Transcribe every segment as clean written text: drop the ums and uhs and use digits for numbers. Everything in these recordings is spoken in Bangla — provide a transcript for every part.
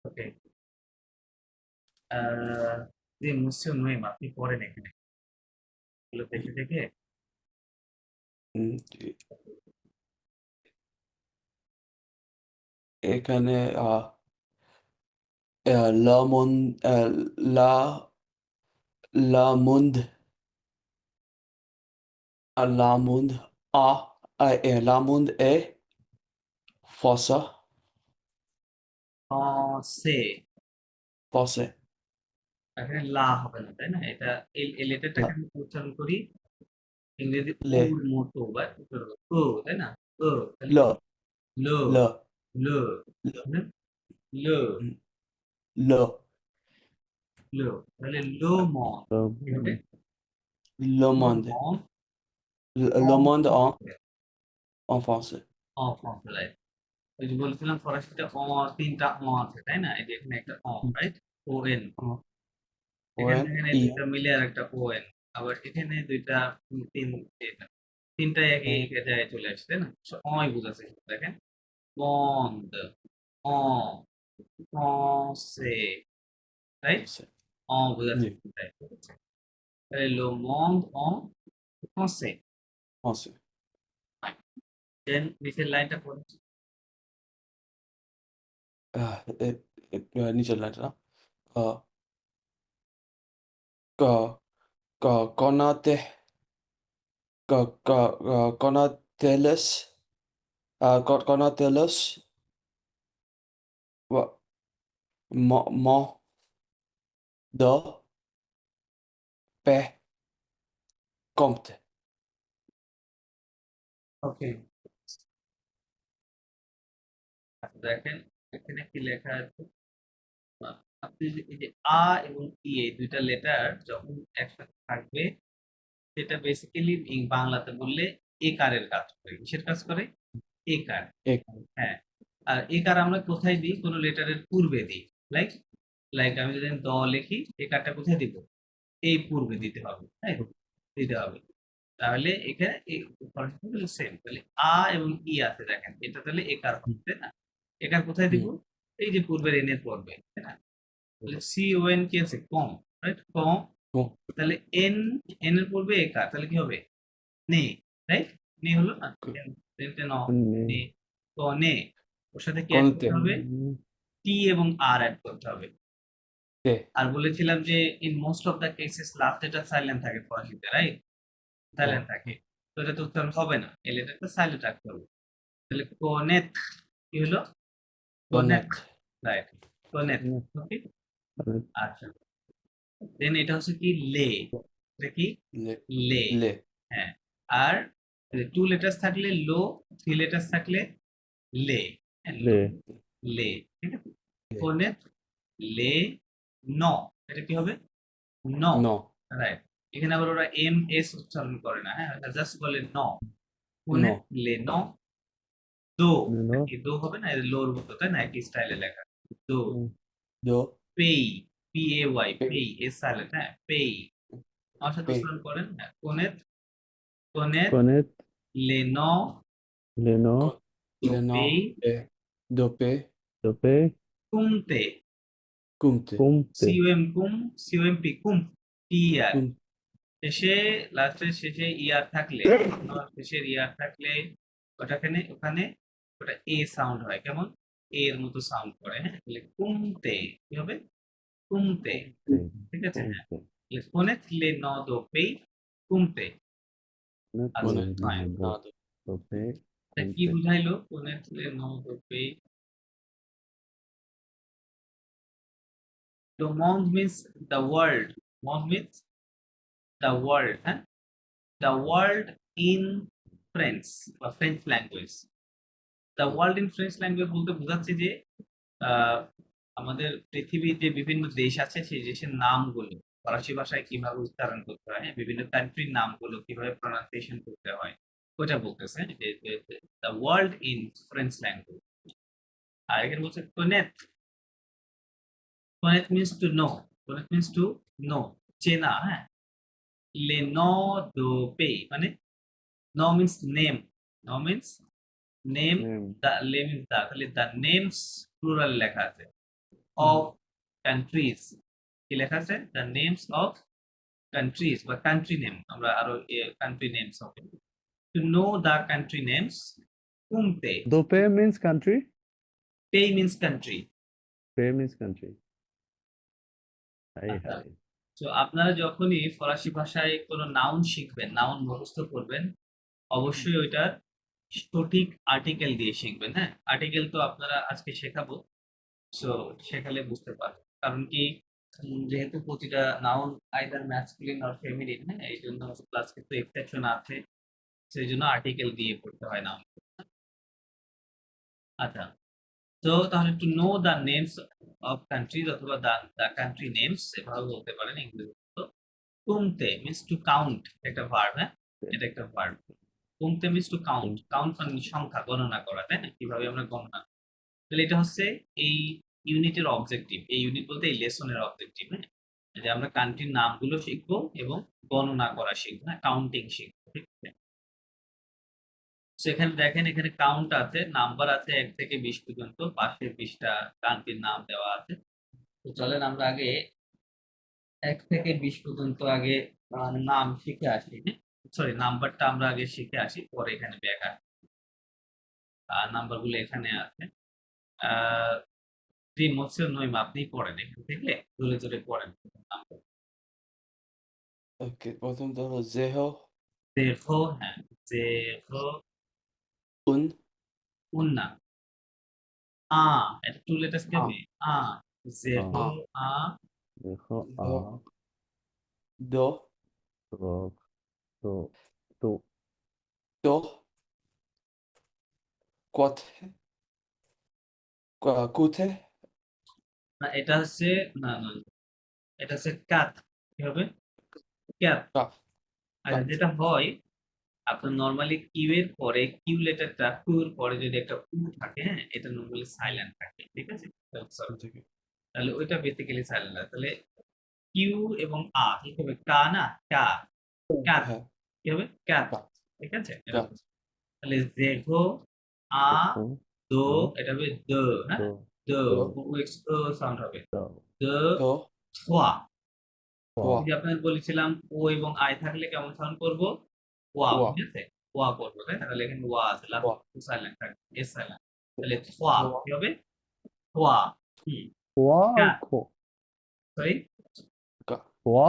ওকে। যে মুসিও নোয়েম আপনি পড়েন এখানে এগুলো দেখে দেখে। এখানে লা মন লা লা মুন্দ la monde la monde est fossa সে fossé এখানে লা হবে না, তাই না? এটা এই লেটারটাকে la আমি উচ্চারণ করি ইংরেজি le ওর মতো বা ও, তাই না? ও তাহলে কি le ল le ল le হ্যাঁ? ল le ল তাহলে লো মন কি হবে? le লো monde মন le monde en français অ ফ্রন্ট, ওই যে বলছিলাম ফরাসিতে তিনটা আছে, তাই না? এই যে এখানে একটা রাইট, ও এন। এখানে ON দেখেন এই I দুইটা মিলে আর একটা ও এন, আবার এখানে দুইটা তিনটাই একই জায়গায় চলে আসছে, তাই না? অয় বুঝাচ্ছে শুধু, দেখেন বন্ধ অ ফ্রান্সে, রাইট? français বোঝাচ্ছে oui তাহলে লো মন্দ অ ফ্রান্সে। français দেন নিচের লাইনটা পড়ছি। নিচের লাইনটা connate connateles connateles mon de paix compte ওকে, দেখেন এখানে কি লেখা আছে। আপনি এই যে আ এবং ই এই দুইটা লেটার যখন একসাথে থাকবে, সেটা বেসিক্যালি বাংলাতে বললে একারের কাজ করে। কিসের কাজ করে? একার। et হ্যাঁ। আর একার আমরা কোথায় দিই? কোনো লেটারের পূর্বে দিই। লাইক লাইক আমি যদি দ লিখি, একারটা কোথায় দিব? এই পূর্বে দিতে হবে, তাই দিতে হবে। তাহলে এখানে সেম, তাহলে আ এবং ই আছে, দেখেন এটা তাহলে একার হবে, তাই না? একার কোথায় দিব? এই যে পূর্বের এনের পড়বে, তাই না? তাহলে সি ও এন কি আছে? কম, রাইট? কম। bon তাহলে এন, এন এর পূর্বে একার, তাহলে কি হবে? নে, রাইট? নে হলো না? ন, নে, ক নে। ওর সাথে কি অ্যাড করতে compte হবে? টি এবং আর অ্যাড করতে হবে। te আর বলেছিলাম যে in most of the cases last এটা সাইলেন্ট থাকে ফরাসিতে, রাইট? সাইলেন্ট থাকে। তো এটা তো উচ্চারণ হবে না, এই লেটারটা সাইলেন্ট রাখতে হবে। তাহলে কোনেথ কি হলো? কোনেথ, honnête রাইট? কোনেথ। ওকে, আচ্ছা। দেন এটা হচ্ছে কি লে, এটা কি les লে। les হ্যাঁ। আর টু লেটার্স থাকলে লো, থ্রি লেটার্স থাকলে লে। হ্যাঁ, লো les লে, ঠিক আছে? les কোনেথ লে ন, এটা কি হবে? ন, non রাইট? এখানে আবার ওরা এম এস উচ্চারণ করে না, হ্যাঁ, জাস্ট বলে ন। কোনেথ non লে ন দো, No, কি দো হবে না? এটা লোর মতো, তাই না? একই স্টাইলে লেখা। দো do পেই, পি এ ওয়াই, pe পেই এস সাইলেন্ট, হ্যাঁ, পেই। আমার সাথে pe উচ্চারণ করেন, হ্যাঁ, কোনেথ কোনেথ Connaître লে ন les noms co- দো le nom পেই est dopé de paix, কুমতে, Kumte compte, COM কুম, সিওএম পি কুম, টি আর Kum শেষে, লাস্টের শেষে ইয়ার থাকলে, শেষের ইয়ার থাকলে ওটাখানে ওখানে ওটা এ সাউন্ড হয়, কেমন? এর মতো সাউন্ড করে, হ্যাঁ? তাহলে কুমতে কি হবে? কুমতে, compte, ঠিক আছে? হ্যাঁ, compte. কোনে থিলে ন দো পেই কুমতে। Connaître আচ্ছা, les fine. noms Nado de paix, এটা কি compte. বুঝাইলো? কোনে থিলে ন দো পেই? তো মন্দ মিন্স দ্য ওয়ার্ল্ড, মন্দ মিন্স দ্য ওয়ার্ল্ড, হ্যাঁ, দ্য ওয়ার্ল্ড ইন ফ্রেঞ্চ বা French language. The world in French language বলতে বোঝাচ্ছে যে আহ, আমাদের পৃথিবীর যে বিভিন্ন দেশ আছে, সেই দেশের নামগুলো ফরাসি ভাষায় কিভাবে উচ্চারণ করতে হয়, হ্যাঁ, বিভিন্ন কান্ট্রির নামগুলো কিভাবে প্রনাউন্সিয়েশন করতে হয়, ওটা বলতেছে যে the world in French language. আর এখানে বলছে কোনেথ, কোনেথ মিন্স টু নো, কোনেথ মিন্স টু নো, চেনা, হ্যাঁ। লে ন দো পে মানে ন মিন্স নেম, ন মিন্স নেম, Même. দা লে মিন্স দা, তাহলে দা নেমস প্লুরাল লেখা আছে। of countries কি লেখা আছে the names of countries বা country name আমরা আরো country names হবে to know the country names কুমতে Dope means country. pay means country Pe means country. Hi, আচ্ছা। hi. তো আপনারা যখনই ফরাসি ভাষায় কোনো নাউন শিখবেন নাউন মুখস্থ করবেন অবশ্যই ওইটার সঠিক আর্টিকেল দিয়ে শিখবেন হ্যাঁ আর্টিকেল তো আপনারা আজকে শেখাবো সো শেখালে বুঝতে পারবেন কারণ কি যেহেতু প্রতিটা noun either masculine or feminine হ্যাঁ এই জন্য ক্লাস কিন্তু এক্সেপশন আছে সেই জন্য আর্টিকেল দিয়ে পড়তে হয় নাউন আচ্ছা তো তাহলে to know the names of countries অথবা দ্য কান্ট্রি নেমস এভাবে বলতে পারেন ইংরেজি কুমতে মিন্স টু কাউন্ট একটা ভার্ব হ্যাঁ এটা একটা ভার্ব কুমতে মিন্স টু কাউন্ট কাউন্ট মানে সংখ্যা গণনা করা তাই না কিভাবে আমরা গণনা তাহলে এটা হচ্ছে এই ইউনিটের অবজেক্টিভ এই ইউনিট বলতে এই লেসনের অবজেক্টিভ হ্যাঁ যে আমরা কান্ট্রির নামগুলো শিখবো এবং গণনা করা শিখবো হ্যাঁ কাউন্টিং শিখবো ঠিক আছে সেখানে দেখেন এখানে কাউন্ট আছে নাম্বার আছে 1 থেকে 20 পর্যন্ত পাশে 20টা কান্ট্রির নাম দেওয়া আছে তো চলেন আমরা আগে 1 থেকে 20 পর্যন্ত আগে নাম শিখে আসি সরি নাম্বারটা আমরা আগে শিখে আসি পরে এখানে ব্যাক আসি নাম্বারগুলো এখানে আছে জি মোসের নইম আপনি পড়েন এখান থেকে জোরে জোরে পড়েন নাম্বার ওকে প্রথমটা হলো zero, দেখো হ্যাঁ দেখো un, উন্না আ এটা টু লেটার্স কে আ দেখো আ Dekho do, a do, ro to to do, quate, kute, না এটা হচ্ছে না না এটা হচ্ছে কাত কি হবে ক্যাপ kaf, আর kat, যেটা হয় আপনার নরমালি কিউ এর পরে কিউ লেটারটা কিউ এর পরে যদি একটা উ থাকে হ্যাঁ এটা নরমালি সাইলেন্ট থাকে ঠিক আছে Sorry, থেকে তাহলে ওইটা বেসিক্যালি সাইলেন্ট আছে তাহলে কিউ এবং আ কি হবে কা না কা ক্যাট হ্যাঁ কি হবে ক্যাট kat, ঠিক আছে kat, তাহলে দেখো আ dekho দো do এটা হবে দ হ্যাঁ do the do, x sound হবে do দ do, থোয়া wa এই যে আপনাদের বলেছিলাম ও এবং আই থাকলে কেমন সাউন্ড করবো ওয়া wa, ঠিক আছে ওয়া করবো তাই না তাহলে এখানে ওয়া আছে লাস্ট wa, সাইলেন্ট থাকবে এস সাইলেন্ট তাহলে থোয়া wa, কি হবে থোয়া হুম wa cat ko sorry ka, wa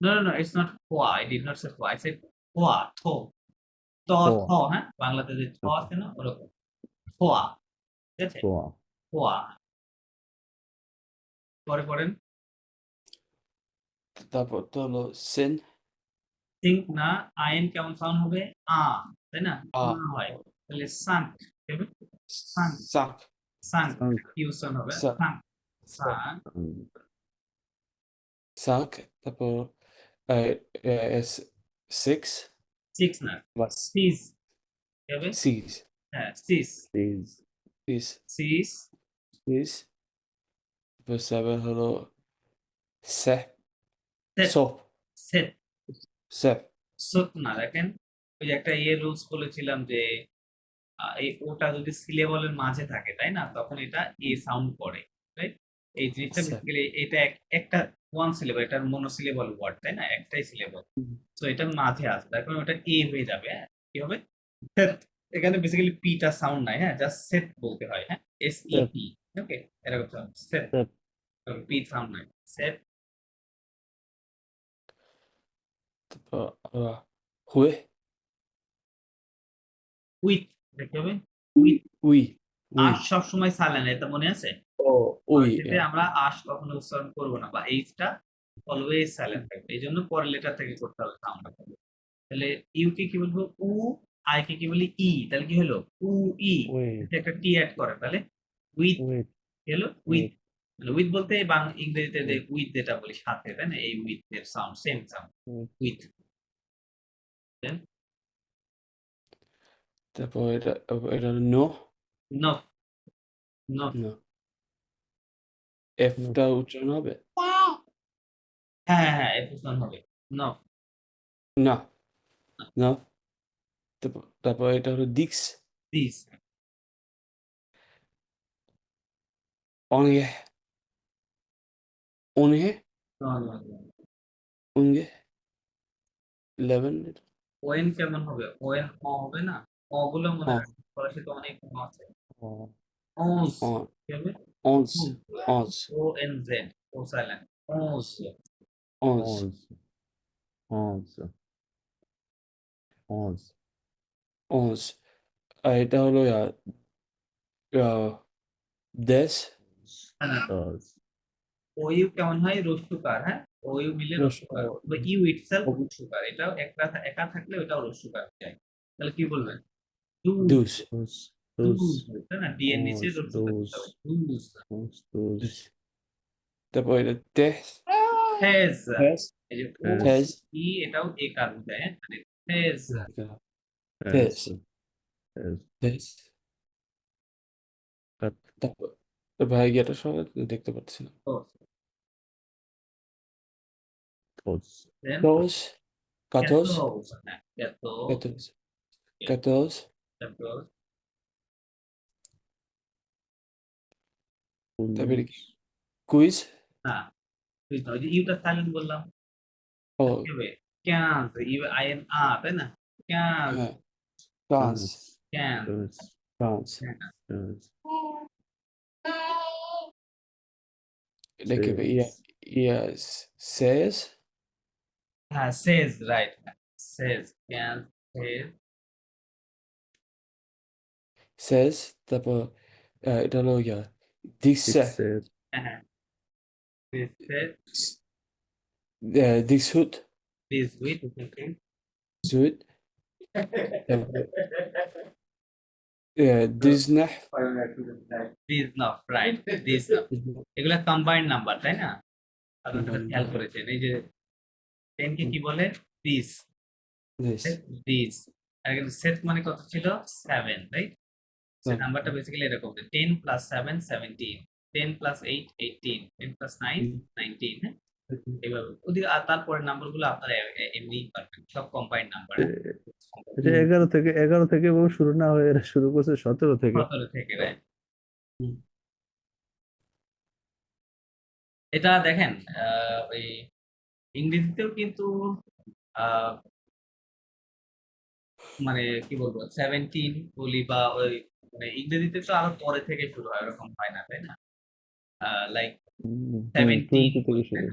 no no no it's not থোয়া আই ডিড নট সে থোয়া আই সেড থোয়া থো ত থ to হ্যাঁ বাংলাতে যে থ আছে না ওরকম থোয়া ঠিক আছে to থোয়া পরে পড়েন তারপর তো হলো sin, সিঙ্ক না আইন কেমন সাউন্ড হবে আ তাই না a, হয় তাহলে সাঙ্ক হবে সাঙ্ক sak, সাঙ্ক sank কিউসন হবে Sa- সাঙ্ক সাঙ্ক sank, তারপর s six, সিক্স না was সিজ হবে six, হ্যাঁ সিস is six, সিস six, তারপর seven হলো se, সেট sop, সেট sep, সোত না দেখেন ওই যে একটা ইয়ে রুলস বলেছিলাম যে এই ওটা যদি সিলেবলের মাঝে থাকে তাই না তখন এটা এ সাউন্ড করে রাইট এই জিনিসটা sep, বেসিক্যালি এটা একটা ওয়ান সিলেবল এটা মনোসিলেবল ওয়ার্ড তাই না একটাই সিলেবল তো এটার মাঝে আছে তার কারণে ওটা এ হয়ে যাবে হ্যাঁ কি হবে সেট এখানে বেসিক্যালি পিটা সাউন্ড নাই হ্যাঁ জাস্ট সেট বলতে হয় হ্যাঁ এস ই Set. পি ওকে এরকম সেট Set. পি সাউন্ড নাই সেট তারপর হুয়ে, উইথ দেখতে হবে উইথ উই, উই, আশ সব সময় সাইলেন্ট এটা মনে আছে ও উই, এতে আমরা আশ কখনো উচ্চারণ করবো না বা এইচটা অলওয়েজ সাইলেন্ট থাকবে এই জন্য পরের লেটার থেকে করতে হবে সাউন্ড তাহলে ইউ কে কি বলবো উ আই কে কি বলি ই তাহলে কি হলো উ ই wait একটা টি অ্যাড করে তাহলে উইথ wait কি হলো উইথ উইথ বলতে ইংরেজিতে যে উইথ যেটা বলি সাথে তাই না এই উইথ এর sound same sound wait with তারপর এটা নো, নো নো নো, এফটা উচ্চারণ হবে হ্যাঁ হ্যাঁ হ্যাঁ এটা সাউন্ড হবে নো না, না, তারপর এটা হলো দিক্স, দিস অনিয়ে, उन्हें No, no, no. उनके 11 ওয়েন কেমন হবে? ওয়েন হবে না? গুলো মনে हाँ রাখবেন। ফরাসি তো অনেক আছে। ও- ওজ हाँ কি হবে? 11 11 ONZ ও সাইলেন্ট। ওজ 11 11 11 11 11 এটা হলো 10 না, 10 ওইউ কেমন হয়? রস্যুকার, হ্যাঁ? ওইউ মিলে রস্যুকার। বা ইউ ইটসেলফ রস্যুকার। এটাও একা থাকলে ওটাও রস্যুকার যায়। তাহলে কি বলবেন? ডুজ, 12 12 ডুজ, 12 তাই না? ডি এর নিচে 11 রস্যুকার দিতে হবে। 12 ডুজ, 12 তারপর এটা 10 থেজ। 10 এই যে ও 10 ই এটাও এ কার বোঝায়, হ্যাঁ? মানে থেজ। 10 10 10 kat তারপর ভাই এটা সবাই দেখতে পাচ্ছি না toz 12 14 হ্যাঁ, এত 14 14 তারপর তারপরে কি 15 কুইজ না, ওই যে ইউটা সাইলেন্ট বললাম। ও কি হবে? ক্যান্স, ইউ আই এন আ, তাই না? ক্যান্স, হ্যাঁ ফ্রান্স 15 ক্যান্স, 15 ফ্রান্স 15 এটা কি হবে 16 ইয়াস সেজ হ্যাঁ, সেজ, রাইট, সেজ, ক্যান্স, সেজ, সেজ তারপর এটা হলো দিকসে 16 হ্যাঁ, সেজ, দিকসুট দিস উইথ, ওকে, সুট তারপর দিজনাহ দিস নফ, রাইট, দিস নফ। এগুলা কম্বাইন্ড নাম্বার, তাই না? আপনারা Combined খেয়াল number. করেছেন এই যে 10 কে কি বলে? দিস, দিস দিস। আর এখানে সেট মানে কত ছিল? 7, রাইট? সে নাম্বারটা বেসিক্যালি এরকম যে 10 প্লাস 7 17, 10 প্লাস 8 18, 10 প্লাস 9 19, হ্যাঁ? এইভাবে ওদিকে আর তারপরের নাম্বারগুলো আপনারা এমনিই পারবেন, সব কম্বাইন্ড নাম্বার। এটা 11 থেকে এবং শুরু না হয়ে এরা শুরু করছে 17 থেকে 17 থেকে, রাইট? এটা দেখেন ওই ইংরেজিতেও কিন্তু আহ, মানে কি বলবো 17 বলি বা ওই মানে ইংরেজিতে তো আরো পরে থেকে শুরু হয়, ওরকম হয় না, তাই না? লাইক 17 20 থেকে শুরু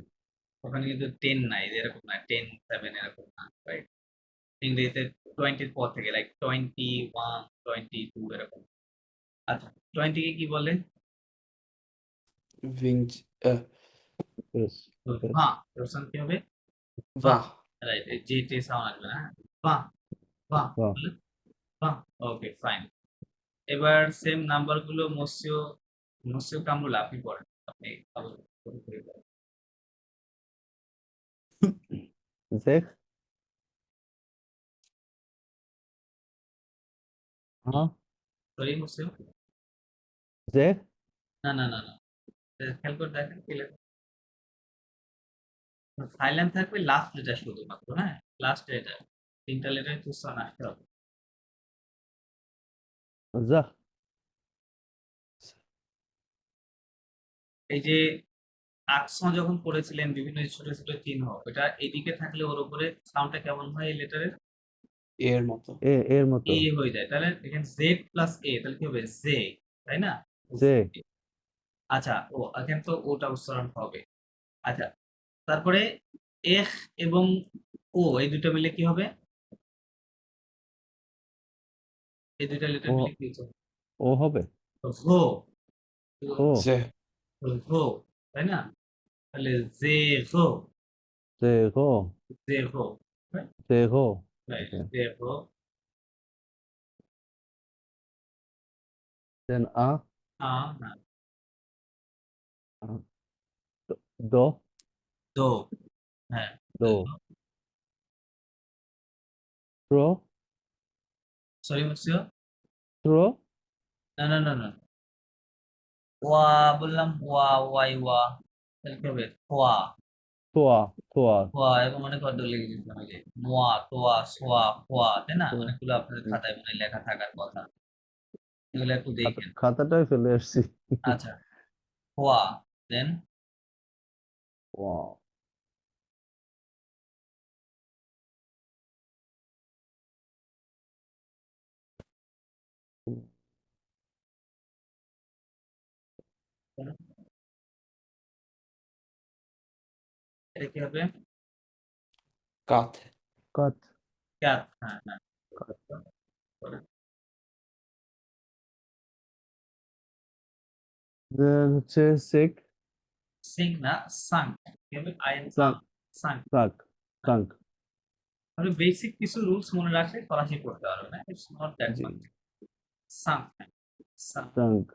ওখানে কিন্তু 10 নাই, এরকম না, 10 7 এরকম না, রাইট? ইংরেজিতে 20 এর পর থেকে লাইক 21 22 এরকম। আচ্ছা, 20 কে কি বলে? ভিঞ্জ Yes, yes. বাহ, রোশন কি হবে? বাহ রাইট, এই জি টি সাউন্ড আসবে না, হ্যাঁ? বাহ, বাহ, বাহ। বলে? বাহ, ওকে, ফাইন। এবার সেম নাম্বার গুলো মসিও কামরুল আপনি পড়েন, আপনি আবার শুরু করে দেন। Sechs. Aha. সরি মসিও, Sechs. না না না না, খেয়াল করে দেখেন কি লেখা। সাইলেন্ট থাকবে লাস্ট লেটার শুধুমাত্র, হ্যাঁ? লাস্ট লেটার, 3টা লেটার তুসান আসতে হবে। Zach. এই যে আকসন যখন পড়েছিলেন বিভিন্ন ছোট ছোট চিহ্ন, এটা এদিকে থাকলে ওর উপরে সাউন্ডটা কেমন হয় এই লেটারের? এর মতো এর মতো এ হয়ে যায়। তাহলে এখানে জেড প্লাস এ, তাহলে কি হবে? জে, তাই না? জে। আচ্ছা, এখানে তো ওটা উচ্চারণ হবে। আচ্ছা, তারপরে এখ এবং ও এই দুটো মিলে কি হবে? এই দুইটা লেটার ও মিলে কি হচ্ছে? ও হবে ঘো, ও যে ঘো, তাই না? তাহলে জে ঘো, দেখো জে ঘো, দেখো right? জে ঘো, দেন না, দো দো, হ্যাঁ, দো ট্রো সরি মসিও, ট্রো না না না না, ওয়া বললাম, ওয়াই ওয়া, তাহলে কি হবে? খোয়া, তোয়া তোয়া খোয়া, এবং অনেক অর্থ লিখে দিতে হবে, মোয়া, তোয়া, সোয়া, খোয়া, তাই না? অনেকগুলো আপনাদের খাতায় মনে হয় লেখা থাকার কথা, এগুলো একটু দেখেন। খাতাটাই ফেলে আসছি আচ্ছা, খোয়া, দেন Wow. এটা কি হবে? কাত Cut. ক্যাপ, হ্যাঁ হ্যাঁ। Then হচ্ছে sick. সিং না, সাং। কি হবে? আইন Sunk. সাং। Sunk. Sunk. আপনি বেসিক কিছু রুলস মনে রাখলে ফরাসি পড়তে পারবেন না, ইটস নট দ্যাট জি। মাচ। সাং, সাং। Sunk.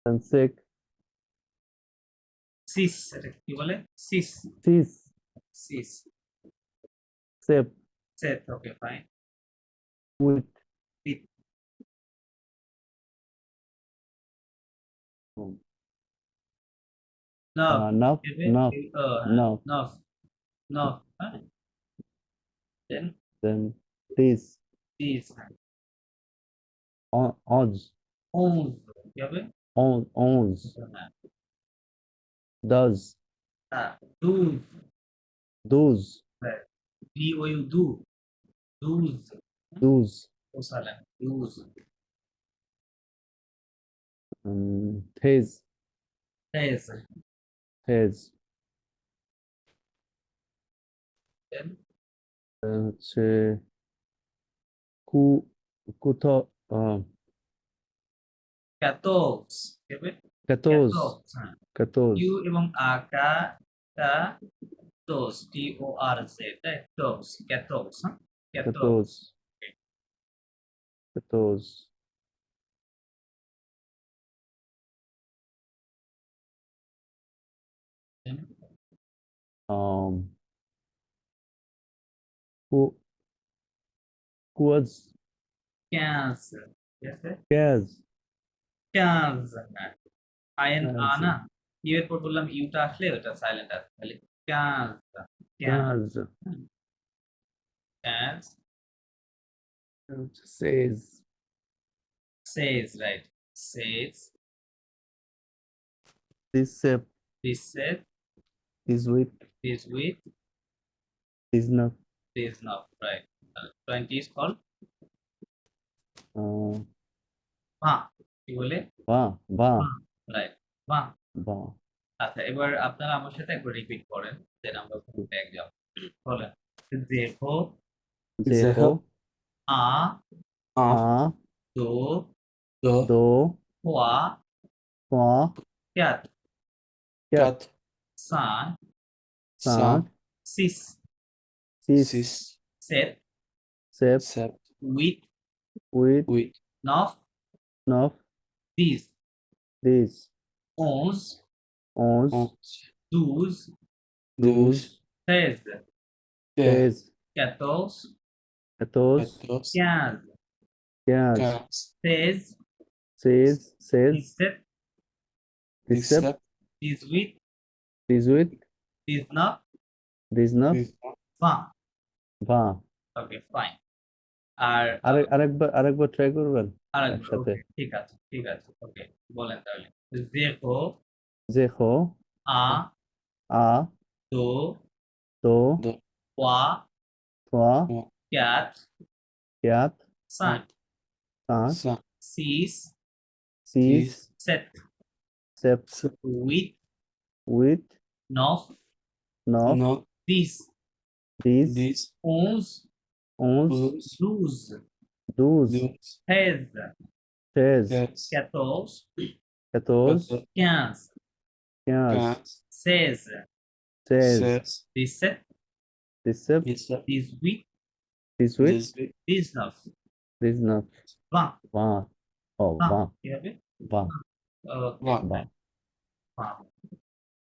Then sick. সিস, এটা কি বলে? সিস, Cease. সিস। Sip. সেট, ওকে ফাইন। With. With. নাভ, Nuff. কি হবে? Nuff. Nuff. নফ, নফ, হ্যাঁ। Then Then this. This, Odds. ওজ, কি হবে? Owns. হ্যাঁ, Does. হ্যাঁ, ডুজ, Those. ডি ও ইউ, ডু, ডুজ, Those. O সালেন, dos. His. Hedge, His. দেন হচ্ছে কু কোথাও ক্যাথোস, কি হবে? ক্যাথোজ ক্যাথোস, হ্যাঁ। ক্যাথোজ ইউ এবং আকা, কা, টোস, টি ও আর জেড, তাই টোস, ক্যাথোস, হ্যাঁ, ক্যাথোজ ক্যাথোস। ক্যাথোজ um কু কুয়াজ ক্যাজ, ঠিক আছে? ক্যাজ ক্যাজ, হ্যাঁ। আইএন আ ক্যাজ না, ইউ এর পর বললাম ইউটা আসলে ওটা সাইলেন্ট আসবে, তাহলে ক্যাজ, ক্যাজ, ক্যাজ ক্যাজ। সেজ সেজ, রাইট, সেজ। দিস সেপ দিস সেট, দিস উইথ দিস উইথ, দিস নট দিস নট, রাইট। 20 is called ভা, কি বলে? বা বা ভা, রাইট, ভা। বা আচ্ছা, এবার আপনারা আমার সাথে একবার রিপিট করেন, দেন আমরা ব্যাক যাব। বলেন, দেখো, জেহো আ, আ আ দো, দো দো খোয়া, কোয়া ক্যাট, কাত সা, সাত সিস, সিস সিস সেট, সেপ সেপ উইথ, উইথ উইথ নফ, নফ দিস, দিস ওজ, অজ দুজ, দুজ তেজ, তেজ ক্যাটোস, এতোস ক্যাজ, ক্যাজ তেজ, সেজ সেজ দিসেট, দিসেপ দিস উইথ, দিস উইথ দিস নফ, দিস নট ভা। বা ওকে ফাইন। আর আরেকবার ট্রাই করবেন একসাথে ওকে, ঠিক আছে, ঠিক আছে, ওকে, বলেন তাহলে। দেখো, জেহো আ, আ দো, দো খোয়া, কোয়া ক্যাট, ক্যাত সান, সাত সিস, সিস সেট, সেপ উইথ, উইথ নফ, নফ দিস, দিস ওজ, অজ দুজ, দুজ হেজ, তেজ ক্যাটোস, এতোস ক্যাজ, ক্যাজ সেজ, সেজ দিসেট, দিসেপ দিস উইথ, দিস উইথ দিস নফ, দিস নট ভা। বা ও ভা, বা কি হবে? বা ওকে, বা ভা।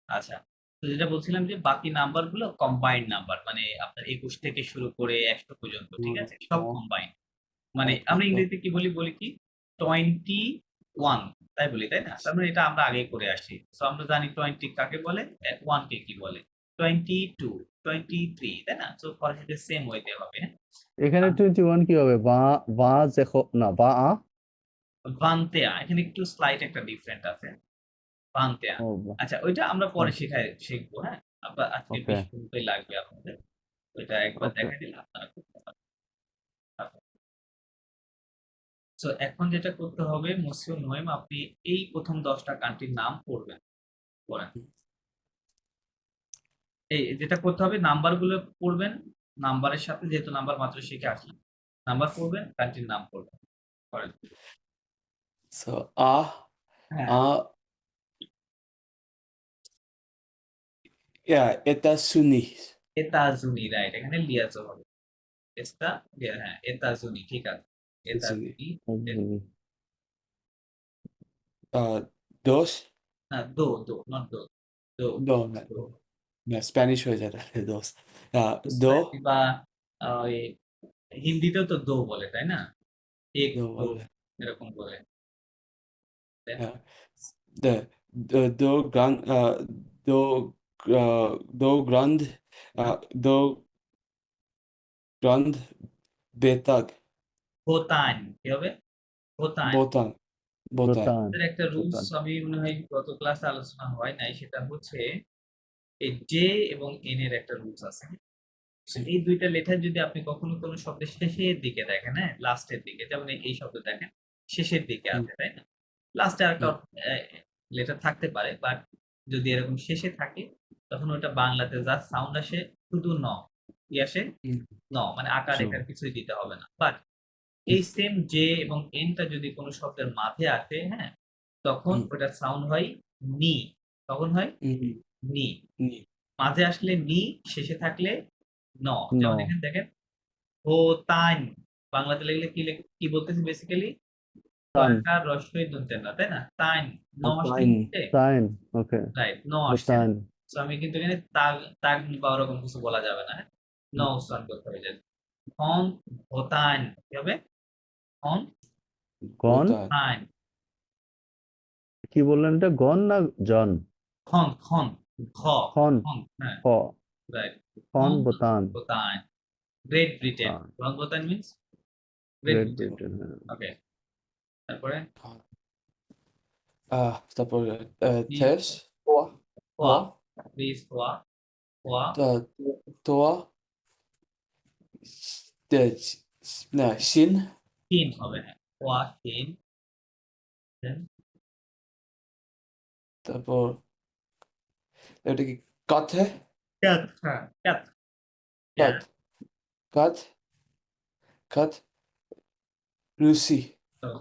আচ্ছা, তো যেটা বলছিলাম যে বাকি নাম্বার গুলো কম্বাইন্ড নাম্বার, মানে আপনার 21 থেকে শুরু করে 100 পর্যন্ত, ঠিক আছে, সব কম্বাইন্ড। মানে আমরা ইংরেজিতে কি বলি, বলি কি 21, তাই বলি, তাই না? তার মানে এটা আমরা আগে করে আসি, তো আমরা জানি 20 কাকে বলে, 1 কে কি বলে, 22, 23, তাই না? তো ফরাসিতে সেম ওয়েতে হবে, হ্যাঁ। এখানে 21 কি হবে বা জেহো না বা আ ভান্তেয়া, এখানে একটু স্লাইট একটা ডিফারেন্ট আছে। বানতে ও বাহ, আচ্ছা ওইটা আমরা পরে আচ্ছা, শিখবো, হ্যাঁ? আবার আজকে ওকে 20 মিনিটই লাগবে আপনাদের। ওইটা একবার ওকে দেখাই দিলে আপনারা করতে পারবেন। সো এখন যেটা করতে হবে মুসলিম মোয়েম, আপনি এই প্রথম 10টা কান্ট্রির নাম পড়বেন। পড়েন। এই যেটা করতে হবে নাম্বার গুলো পড়বেন, নাম্বারের সাথে যেহেতু নাম্বার মাত্র শিখে আসলেন, নাম্বার পড়বেন, কান্ট্রির নাম পড়বেন। পড়েন। So হ্যাঁ yeah, États-Unis. এতাজুনি, রাইট, এখানে লিয়াজো হবে। হ্যাঁ এতাজুনি, ঠিক আছে। États-Unis. এতাজুনি। Dos, না দো দো নট দো, দো no, দো। না স্প্যানিশ হয়ে যায় তাহলে dos. Do, স্প্যানিশ বা ওই হিন্দিতেও তো দো বলে, তাই না? এক do দো বলে। এরকম বলে। Yeah. Do gran, do, do grand, do grand betag, ভোতান কি হবে? ভোতান। botan, botan. ভুটান এর একটা রুলস ভুটান আমি মনে হয় গত ক্লাসে আলোচনা হয় নাই, সেটা হচ্ছে এই জে এবং এন এর একটা রুলস আছে। So, এই দুইটা লেটার যদি আপনি কখনো কোনো শব্দের শেষের দিকে দেখেন, হ্যাঁ লাস্টের দিকে, যেমন এই শব্দ দেখেন শেষের দিকে হুম, আছে, তাই না? লাস্টে আরেকটা হুম, লেটার থাকতে পারে, বাট যদি এরকম শেষে থাকে তখন ওটা বাংলাতে যা সাউন্ড আসে শুধু ন, কি আসে? হুম, ন, মানে আকার sure. রেখার কিছুই দিতে হবে না। বাট এই সেম জে এবং এনটা যদি কোনো শব্দের মাঝে আসে, হ্যাঁ, তখন হুম, ওটার সাউন্ড হয় নি। তখন হয় হুম, নি। নি, মাঝে আসলে নি, শেষে থাকলে ন। ন যেমন এখানে দেখেন হোতান, বাংলাতে লিখলে কি বলতেছি বেসিক্যালি? তান তয়াকার রস্বই দন্তের না, তাই না? তান, ন আসলে botan, নিচে, তাইন ওকে রাইট, ন আসছে না। ভুটান সো আমি কিন্তু এখানে তাগ তাগ বা ওরকম কিছু বলা যাবে না, হ্যাঁ? ন হুম, উচ্চারণ করতে হবে। যে হন হোতান কি হবে? হন গন botan, তান, কি বললেন এটা গন না জন খন খন, খ, খন খন, হ্যাঁ, খ রাইট। খন হন ভুটান হোতান, গ্রেট ব্রিটেন। ভুটান হন হোতান means great great Britain. Britain হ্যাঁ ওকে, তারপরে তারপরে প্লিজ tes, toa, হোয়া, toa, প্লিজ হোয়া, হোয়া, toa, না sin, তিন হবে, হ্যাঁ, হোয়া তিন। Then তারপর এটা কি কাথে, ক্যাট, হ্যাঁ ক্যাট, কাত, কাত, কাত, রুসি,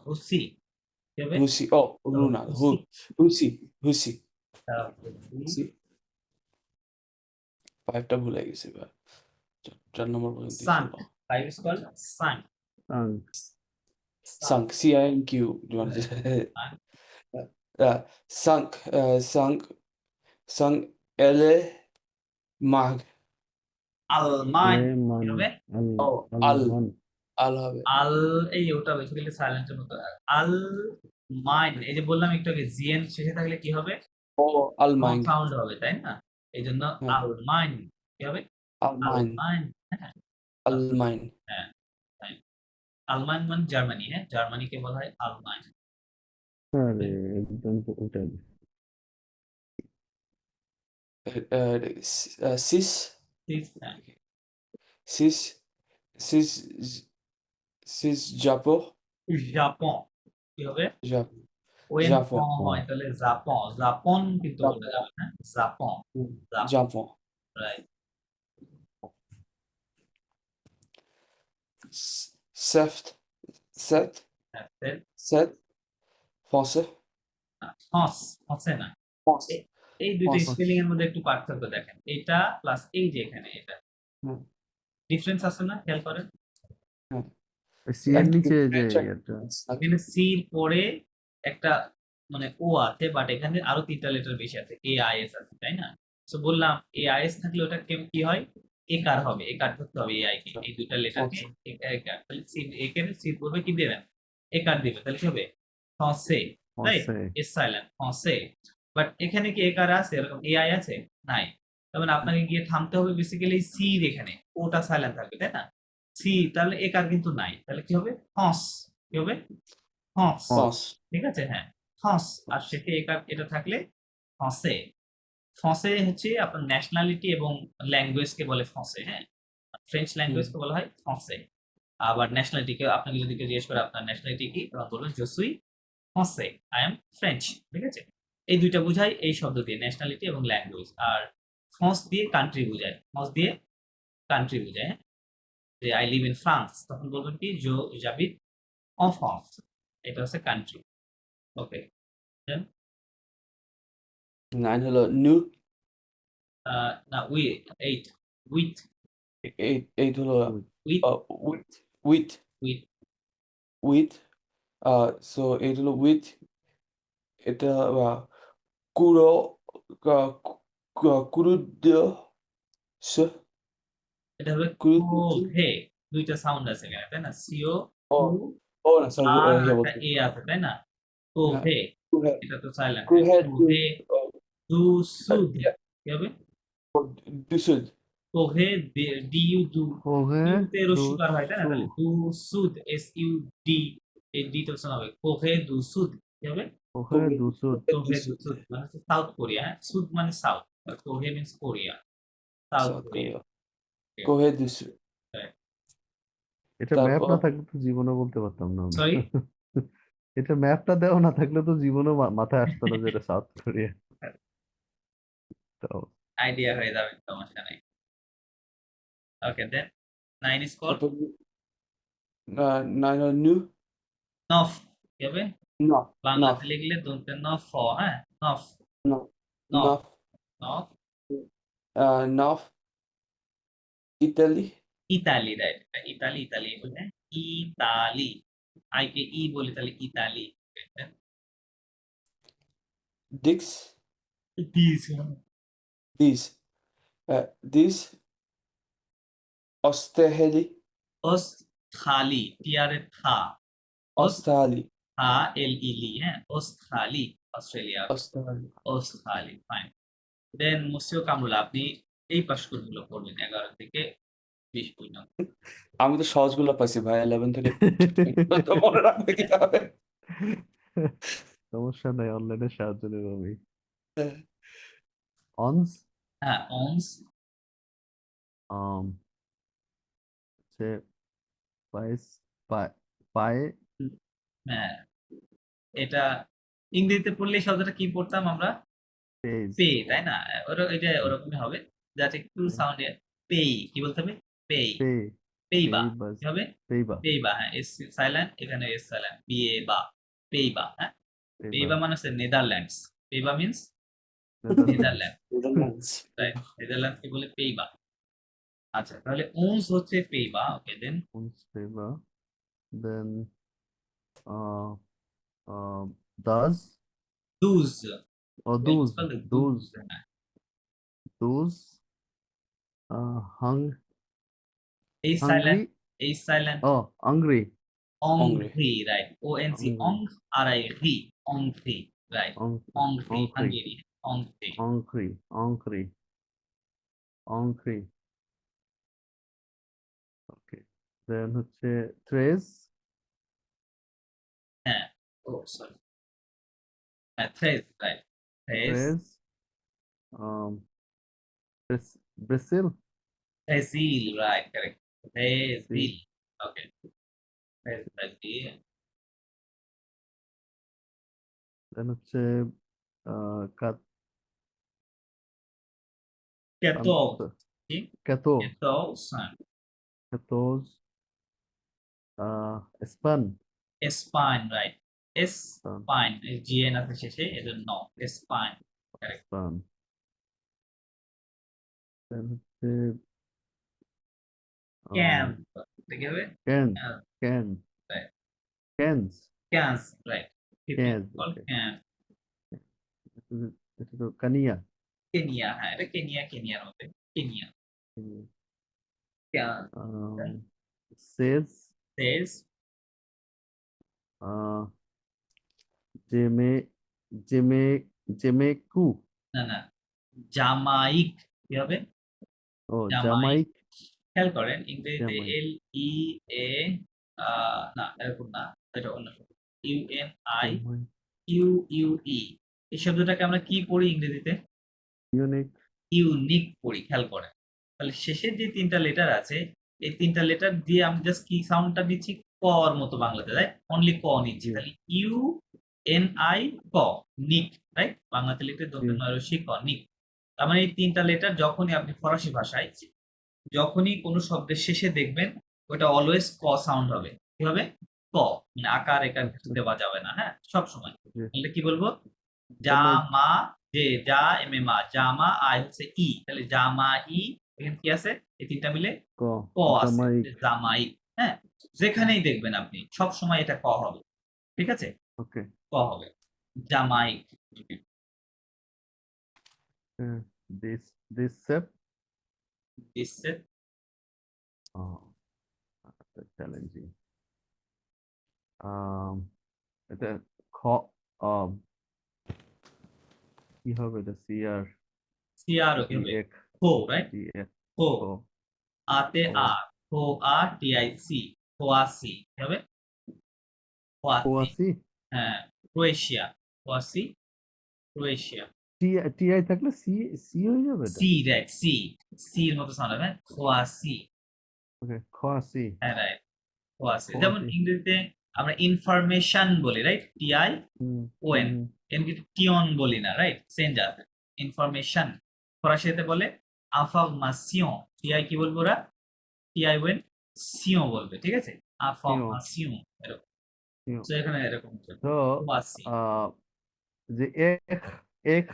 হুসি কি হবে? রুসি, ও রুনা, হুসি, রুসি, রুসি, হুসি, রুসি, 5টা ভুলে গেছি ভাই, 4 নম্বর পর্যন্ত সাঙ্ক, ছিল। 5 is called সাঙ্ক, তান sunk, Sunk, C-I-N-Q, do you want to say? Sunk, sunk, sunk, ele, mag, আলমান কি লেমন হবে? আল oh, আলমন al হবে, আল, এই ওটা বেসিক্যালি সাইলেন্টের মতো। আল মাইন, এই যে বললাম একটু আগে জিএন শেষে থাকলে কি হবে? oh, almang, সাউন্ড হবে, তাই না? এই জন্য হ্যাঁ, আলমাইন কি হবে? almain, আলমাইন, হ্যাঁ, almain, হ্যাঁ, হ্যাঁ। আলমান মানে জার্মানি, হ্যাঁ, জার্মানিকে বলা হয় আলমান। আরে একদম উঠে cis, হ্যাঁ, cis, cis, cis, japo, Japan কি হবে? jap, ওয়েন প japon, হয় তাহলে জাপান, জাপান কিন্তু বলা japon, যাবে না, Japan, Japan, japon, right. seft, set, set, français, হস, হসে না। France, এই দুইটা France, স্পেলিং এর মধ্যে একটু পার্থক্য দেখেন, এটা প্লাস এই যে এখানে এটা হুম, ডিফারেন্স আছে না, খেয়াল করেন। হুম, সি এর একটু নিচে যে check, এটা নাকি? এখানে সির পরে একটা মানে ও আছে, বাট এখানে আরো 3টা লেটার বেশি আছে, এ আই এস আছে, তাই না? তো বললাম এ আই এস থাকলে ওটা কি হয়? একার হবে, একার ধরতে হবে এআই কে, এই দুইটা লেটারকে আচ্ছা, একার, তাহলে সি এখানে সি পূর্বে কি দেবেন? একার দিবে, তাহলে কি হবে? ফসে, রাইট, হসে এস সাইলেন্ট, ফসে। বাট এখানে কি একার আছে, এরকম এআই আছে? নাই। তার মানে আপনাকে গিয়ে থামতে হবে বেসিক্যালি সি, এখানে ওটা সাইলেন্ট থাকবে, তাই না? সি, তাহলে একার কিন্তু নাই, তাহলে কি হবে? ফস, কি হবে? হস, হস France, ঠিক আছে, হ্যাঁ, হস। আর শেষে একার এটা থাকলে ফ্রাঁসে ফ্রাঁসে হচ্ছে আপনার ন্যাশনালিটি এবং ল্যাঙ্গুয়েজকে বলে ফ্রাঁসে, হ্যাঁ। ফ্রেঞ্চ ল্যাঙ্গুয়েজকে বলা হয় ফ্রাঁসে। আবার ন্যাশনালিটিকে আপনাকে যদি কেউ জিজ্ঞেস করে আপনার ন্যাশনালিটি কি, তখন বলবেন je suis français, I am French. ঠিক আছে, এই দুইটা বোঝায় এই শব্দ দিয়ে, ন্যাশনালিটি এবং ল্যাঙ্গুয়েজ। আর ফ্রান্স দিয়ে কান্ট্রি বোঝায়, ফ্রান্স দিয়ে কান্ট্রি বোঝায়, হ্যাঁ। যে আই লিভ ইন ফ্রান্স, তখন বলবেন কি জো j'habite en France, এটা হচ্ছে কান্ট্রি। ওকে, দেন 9 হলো new, না উই 8 উইথ 8 হলো with with, with, with with, so 8 হলো with, এটা কুরো, কুরুদ্য, এটা হবে কুরুদ্য, কোভে, দুইটা সাউন্ড আছে এখানে, তাই না? সিও ও কু ও না সরি আর ইয়ে একটা বলছি, এ আছে, তাই না? হ্যাঁ, কোভে, কুহে, এটা তো সাইলেন্ট। কুহে কোভে দু সুদ, কি হবে? দুসুদ, কোভে ডিইউ দু, কোহে ইউতে রস্যিকার হয়, তাই না? দুসু তাহলে দু সুদ এস ইউ ডি, এই ডি তো শোনা হবে। কোভে দু সুদ, কি হবে? কোহে দুসুদ কোভে দু সুদ মানে হচ্ছে সাউথ কোরিয়া, হ্যাঁ। সুদ মানে সাউথ, কোভে means Korea, south south Korea. Korea, কুহে দুসুদ, এটা ম্যাপ না তারপর থাকলে তো জীবনও বলতে পারতাম না আমরা। সরি, এটা ম্যাপটা দেওয়া না থাকলে তো জীবনও মাথায় আসতো না যে এটা সাউথ কোরিয়া। তো আইডিয়া হয়ে যাবে, সমস্যা নাই। ওকে, দেন 9 is called তারপর 9 হলো new, নফ, কি হবে? নফ, বাংলাতে নফ, লিখলে দুটো নফ, হ্যাঁ, নফ, নফ, নফ, নফ, নফ, নফ, ইতালি, ইতালি, রাইট। ইতালি, ইতালি বলে ইতালি, আই কে ই বলি তাহলে ইতালি। ডিক্স, দিস, দিস, দিস, অস্তেহেলি, অস্থালি, টিয়ারে থা, অস্তালি, থা এল ই লি, হ্যাঁ, অস্থালি, অস্ট্রেলিয়া, অস্তালি, অস্থালি, ফাইন। দেন মুসিও কামরুল, আপনি এই প্রশ্নগুলো করবেন 11 থেকে 20 পর্যন্ত। আমি তো সহজগুলো পাইছি ভাই 11 থেকে তো মনে রাখবে কি হবে? সমস্যা নাই, অনলাইনে সাহায্য নেব আমি। অনস হ্যাঁ, অনস, হচ্ছে পাইস, পায়ে হ্যাঁ, এটা ইংরেজিতে পড়লে এই শব্দটা কি পড়তাম আমরা? পেজ পে, তাই না? এটা ওরকমই হবে, যাতে একটু সাউন্ডে পেই, কি বলতে হবে? পেই, পে পেইবা, পেইবাস কি হবে? পেইবা পেইবা, হ্যাঁ, এস সাইলেন্ট, এখানে এস সাইলেন্ট, বিএ বা, পেইবা, হ্যাঁ। পেইবা পেইবা মানে হচ্ছে নেদারল্যান্ডস, পেইবা means Netherlands. Netherland, Netherlands, right. Netherlands কি বলে? পেইবা। আচ্ছা, তাহলে ওনস হচ্ছে পেইবা। ওকে, দেন উনস পেইবা, দেন দাস দুজ, ও it's দুজ called the দুজ দুজ, হ্যাঁ। দুজ হাং এই হাংরি সাইলেন্ট, এই সাইলেন্ট, ও আংরি অংরে, অংঘ্রি, রাইট। ও এন সি, আংরি অং আর আই রি, অংঘ্রি, রাইট। অংঘ্রি, অংক্রি হাঙ্গেরি, অংঘ্রি। অংক্রি অংক্রি অংক্রি ওকে, দেন হচ্ছে থ্রেস হ্যাঁ, ও সরি, হ্যাঁ, থ্রেস, রাইট। থ্রেস, থ্রেস Brazil Brazil, right, correct. Brazil, Brazil, okay, Brazil. Then হচ্ছে কাত কেতো, কি? কেতো কেতো সান, কেতোজ স্পান Spain, right. Spain, G N শেষে, এজন্য স্পাইন, কারেক্ট। স্পান, দেন হচ্ছে ক্যাম্প, কি হবে? Can camp, can write. Cans camp, right. Can call camp. এটা তো কানিয়া কেনিয়া, হ্যাঁ, এটা কেনিয়া, কেনিয়ার মধ্যে, কেনিয়া। সেজ সেজ, জেমে জেমে জেমেকু না না, জামাইক, কি হবে? ও জামাইক। জামাইক খেয়াল করেন ইংরেজিতে জামাইক এল ই এ, না এরকম না, এটা অন্য শব্দ। ইউ এন আই জামাইক কিউ ইউ ই, এই শব্দটাকে আমরা কি পড়ি ইংরেজিতে? ইউনিক। ইউনিক পড়ি, খেয়াল করেন। তাহলে শেষের যে ৩টা লেটার আছে, এই ৩টা লেটার দিয়ে আমি জাস্ট কি সাউন্ডটা দিচ্ছি? কর মতো বাংলাতে, রাইট? অনলি ক নিচ্ছি। জি তাহলে ইউ এন আই ক, নিক, রাইট? বাংলাতে লিখলে জি দন্তন্য রস্যই ক, নিক। তার মানে এই ৩টা লেটার যখনই আপনি ফরাসি ভাষায় যখনই কোনো শব্দের শেষে দেখবেন, ওটা অলওয়েজ ক সাউন্ড হবে। কি হবে? ক। মানে আকার একার কিছু আচ্ছা দেওয়া যাবে না, হ্যাঁ? সবসময়। জি তাহলে কি বলবো? তাহলে জামা, যে যা এমে মা, জামা আই হচ্ছে ই, তাহলে জামা ই, এখানে কি আছে? এই ৩টা মিলে ক ক আছে, জামাইক। জামাইক, হ্যাঁ? যেখানেই দেখবেন আপনি সবসময় এটা ক হবে। ঠিক আছে? ওকে। ক হবে। জামাইক। দিস দিস সেপ। দিচ্ছে চ্যালেঞ্জিং। এটা খ আম, কি হবে এটা? সি আর সিআর কি সি হবে? এক খো, রাইট? সি এক খো। খ আতে ও আ, খো আ টি আই সি, খোয়াসি। কি হবে? খোয়াসি। ওয়াসি। হ্যাঁ, ক্রোয়েশিয়া। খোয়াসি, ক্রোয়েশিয়া। টি টি আই থাকলে সি সি হয়ে যাবে এটা। C, right, C. সির মতো সাউন্ড হবে, খোয়াসি। ওকে খোয়াসি। হ্যাঁ, রাইট, খোয়াসি। যেমন খোয়াসি। ইংরেজিতে আমরা ইনফরমেশন বলি, রাইট? টি আই হুম ও এন। হুম কিন্তু টিয়ন বলি না, রাইট? চেঞ্জ আছে। ইনফরমেশন। ফরাসিতে বলে আফার্মাসিয়ন। টি আই কি বলবো ওরা? টি আই ওয়েন সিও বলবে, ঠিক আছে? সিও আফার্মাসিয়ন, এরকম। সিও। তো এখানে এরকম চলবে। তো খোয়াসি। আহ, যে এক এক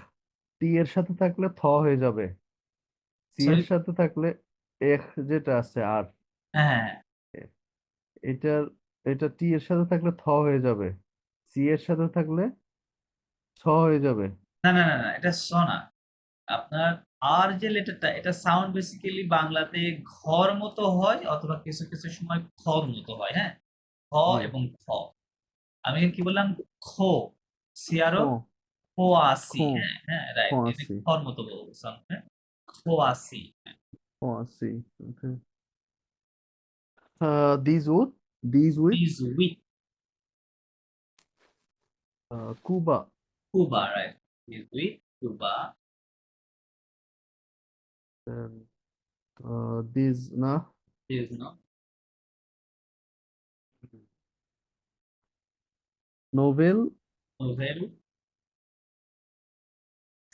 টি এর সাথে থাকলে থ হয়ে যাবে, সি সরি। এর সাথে থাকলে এক যেটা আছে আর হ্যাঁ, হ্যাঁ, হ্যাঁ। এটার এটা টি এর সাথে থাকলে থ হয়ে যাবে, সি এর সাথে থাকলে ছ হয়ে যাবে। না, না, না, না, এটা স না। আপনার আর যে লেটারটা, এটা সাউন্ড বেসিক্যালি বাংলাতে ঘর মতো হয় অথবা কিছু কিছু সময় খর মতো হয়, হ্যাঁ? খ জি এবং খ। আমি এখানে কি বললাম? খো। সিয়ারো খো খোয়াসি, খো হ্যাঁ, হ্যাঁ, রাইট। এটা খোয়াসি খর মতো বলছো, হ্যাঁ? খোয়াসি। খোয়াসি। ওকে। দিস উড দিস উইথ ইজ উইথ। কুবা। কুবা, রাইট। ইজ উইথ কুবা। দিস না ইজ নো। নোভেল নোভেল।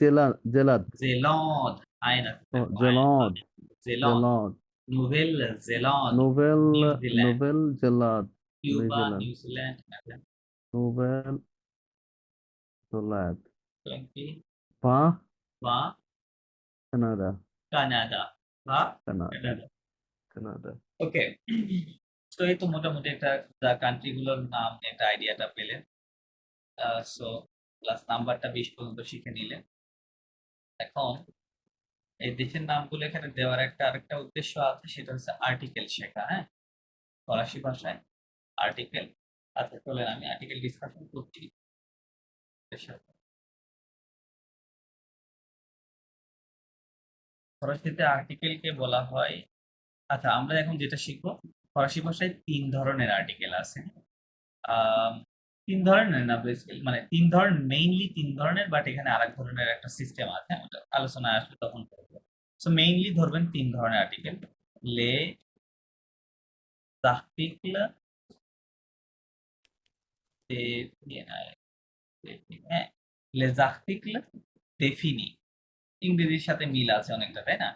জেলাদ। জেলদ। আইন আছে, আইন। জেলদ জেলদ। জেলদ নোভেল জেলদ। নোভেল নিউজিল্যান্ড। নোভেল জেলাদ কিউবা, নিউজিল্যান্ড নিউজিল্যান্ড। নোভেল জেলাদ 20 পা বা কানাডা কানাডা বা কানাডা কানাডা। কানাডা। ওকে। তো এই তো মোটামুটি একটা কান্ট্রি গুলোর নাম, একটা আইডিয়াটা পেলেন। সো ক্লাস নাম্বারটা 20 পর্যন্ত শিখে নিলেন। এখন এই দেশের নামগুলো এখানে দেওয়ার একটা আরেকটা উদ্দেশ্য আছে, সেটা হচ্ছে আর্টিকেল শেখা, হ্যাঁ? ফরাসি ভাষায় আর্টিকেল। আচ্ছা, চলেন আমি আর্টিকেল ডিসকাশন করছি এর সাথে। ফরাসিতে আর্টিকেলকে বলা হয়, আচ্ছা আমরা এখন যেটা শিখবো, ফরাসি ভাষায় ৩ ধরনের আর্টিকেল আছে। আম ৩ ধরনের না, বেসিক্যালি মানে ৩ ধরনের, মেইনলি ৩ ধরনের, বাট এখানে আরেক ধরনের একটা সিস্টেম আছে। ওটা আলোচনায় আসলে তখন করব। সো মেইনলি ধরবেন ৩ ধরনের আর্টিকেল। লে আর্টিকেল হ্যাঁ, les articles définis। ইংরেজির সাথে মিল আছে অনেকটা, তাই না?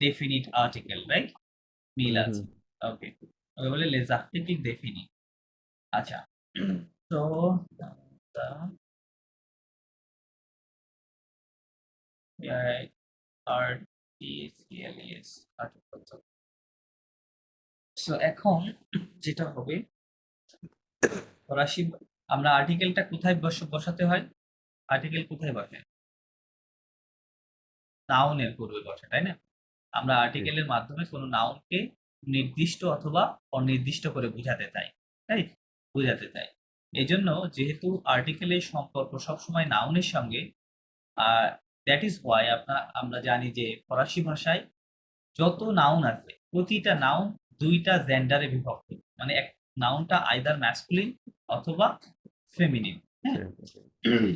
Definite article, right? মিল হুম হুম আছে। ওকে। ওকে বলে les articles définis। আচ্ছা। তো আর্টিকেলস, আর্টিকেল। সো এখন যেটা হবে, ফরাসি আমরা আর্টিকেলটা কোথায় বসাতে হয়? আর্টিকেল কোথায় বসে? নাউনের পূর্বে বসে, তাই না? আমরা জি আর্টিকেলের মাধ্যমে কোনো নাউনকে নির্দিষ্ট অথবা অনির্দিষ্ট করে বুঝাতে চাই, তাই? বুঝাতে চাই। এজন্য যেহেতু আর্টিকেলের সম্পর্ক সবসময় নাউনের সঙ্গে, দ্যাট ইজ হোয়াই আমরা জানি যে ফরাসি ভাষায় যত নাউন আছে, প্রতিটা নাউন ২ টা জেন্ডারে বিভক্ত। মানে নাউনটা আইদার ম্যাসকুলিন অথবা ফেমিনিন, হ্যাঁ? জি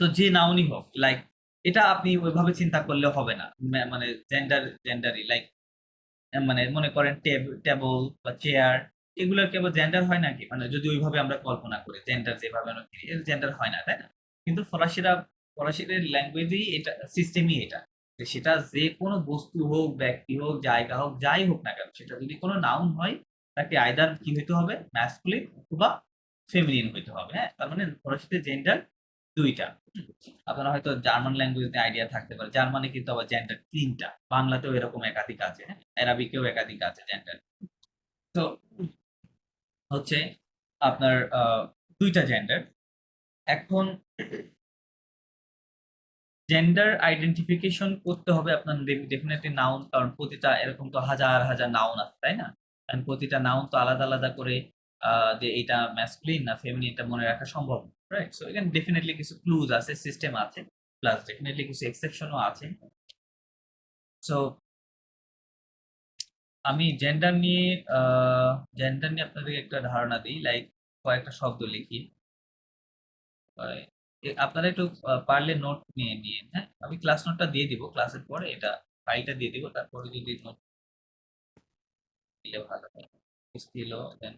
তো যে নাউনই হোক, লাইক এটা আপনি ওইভাবে চিন্তা করলে হবে না, মানে জেন্ডারই, লাইক মানে মনে করেন টেবল বা চেয়ার, এগুলোর কেবল জেন্ডার হয় নাকি? মানে যদি ওইভাবে আমরা কল্পনা করি জেন্ডার যেভাবে আমরা করি, এর জেন্ডার হয় না, তাই না? কিন্তু ফরাসিদের ল্যাঙ্গুয়েজেই এটা, সিস্টেমই এটা, যে সেটা যে কোনো বস্তু হোক, ব্যক্তি হোক, জায়গা হোক, যাই হোক না কেন, সেটা যদি কোনো নাউন হয়, তাকে আইদার কি হইতে হবে, ম্যাসকুলিন অথবা ফেমিনিন হইতে হবে। হ্যাঁ, তার মানে ফরাসিতে জেন্ডার দুইটা। আপনারা হয়তো জার্মান ল্যাঙ্গুয়েজ নিয়ে আইডিয়া থাকতে পারে, জার্মানে কিন্তু আবার জেন্ডার তিনটা, বাংলাতেও এরকম একাধিক আছে, হ্যাঁ, অ্যারাবিকেও একাধিক আছে জেন্ডার। তো হচ্ছে আপনার দুইটা জেন্ডার। এখন জেন্ডার আইডেন্টিফিকেশন করতে হবে আপনার ডেফিনেটলি নাউন, কারণ প্রতিটা এরকম তো হাজার হাজার নাউন আছে, তাই না? কারণ প্রতিটা নাউন তো আলাদা আলাদা করে যে এটা ম্যাসকুলিন না ফেমিনিন এটা মনে রাখা সম্ভব, রাইট? সো এখানে ডেফিনেটলি কিছু ক্লুজ আছে, সিস্টেম আছে, প্লাস ডেফিনেটলি কিছু এক্সেপশনও আছে। সো আমি জেন্ডার নিয়ে আপনাদের একটা ধারণা দিই, লাইক কয়েকটা শব্দ লিখি। আপনারা একটু পারলে নোট নিয়ে নিয়ে, হ্যাঁ, আমি ক্লাস নোটটা দিয়ে দিব ক্লাসের পরে, এটা ফাইলটা দিয়ে দিব, তারপরে যদি নোট দিলে ভালো হয়। ছিল দেন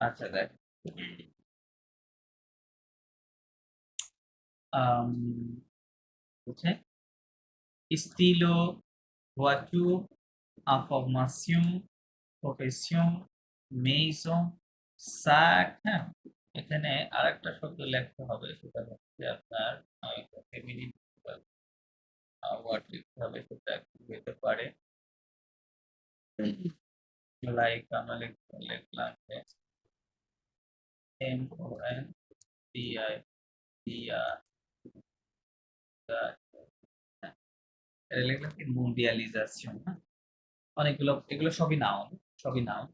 আচ্ছা দেখ, আম, হচ্ছে estilo, voiture, information, profession, maison, sac, হ্যাঁ। এখানে আরেকটা শব্দ লিখতে হবে, সেটা হচ্ছে আপনার ফেমিনিন ওয়ার্ড লিখতে হবে, সেটা কি হতে পারে, লাইক আমরা লিখলাম যে MONDIAL, এটা লিখলাম কি মুন্ডিয়ালিজেশন, হ্যাঁ। অনেকগুলো, এগুলো সবই নাউন।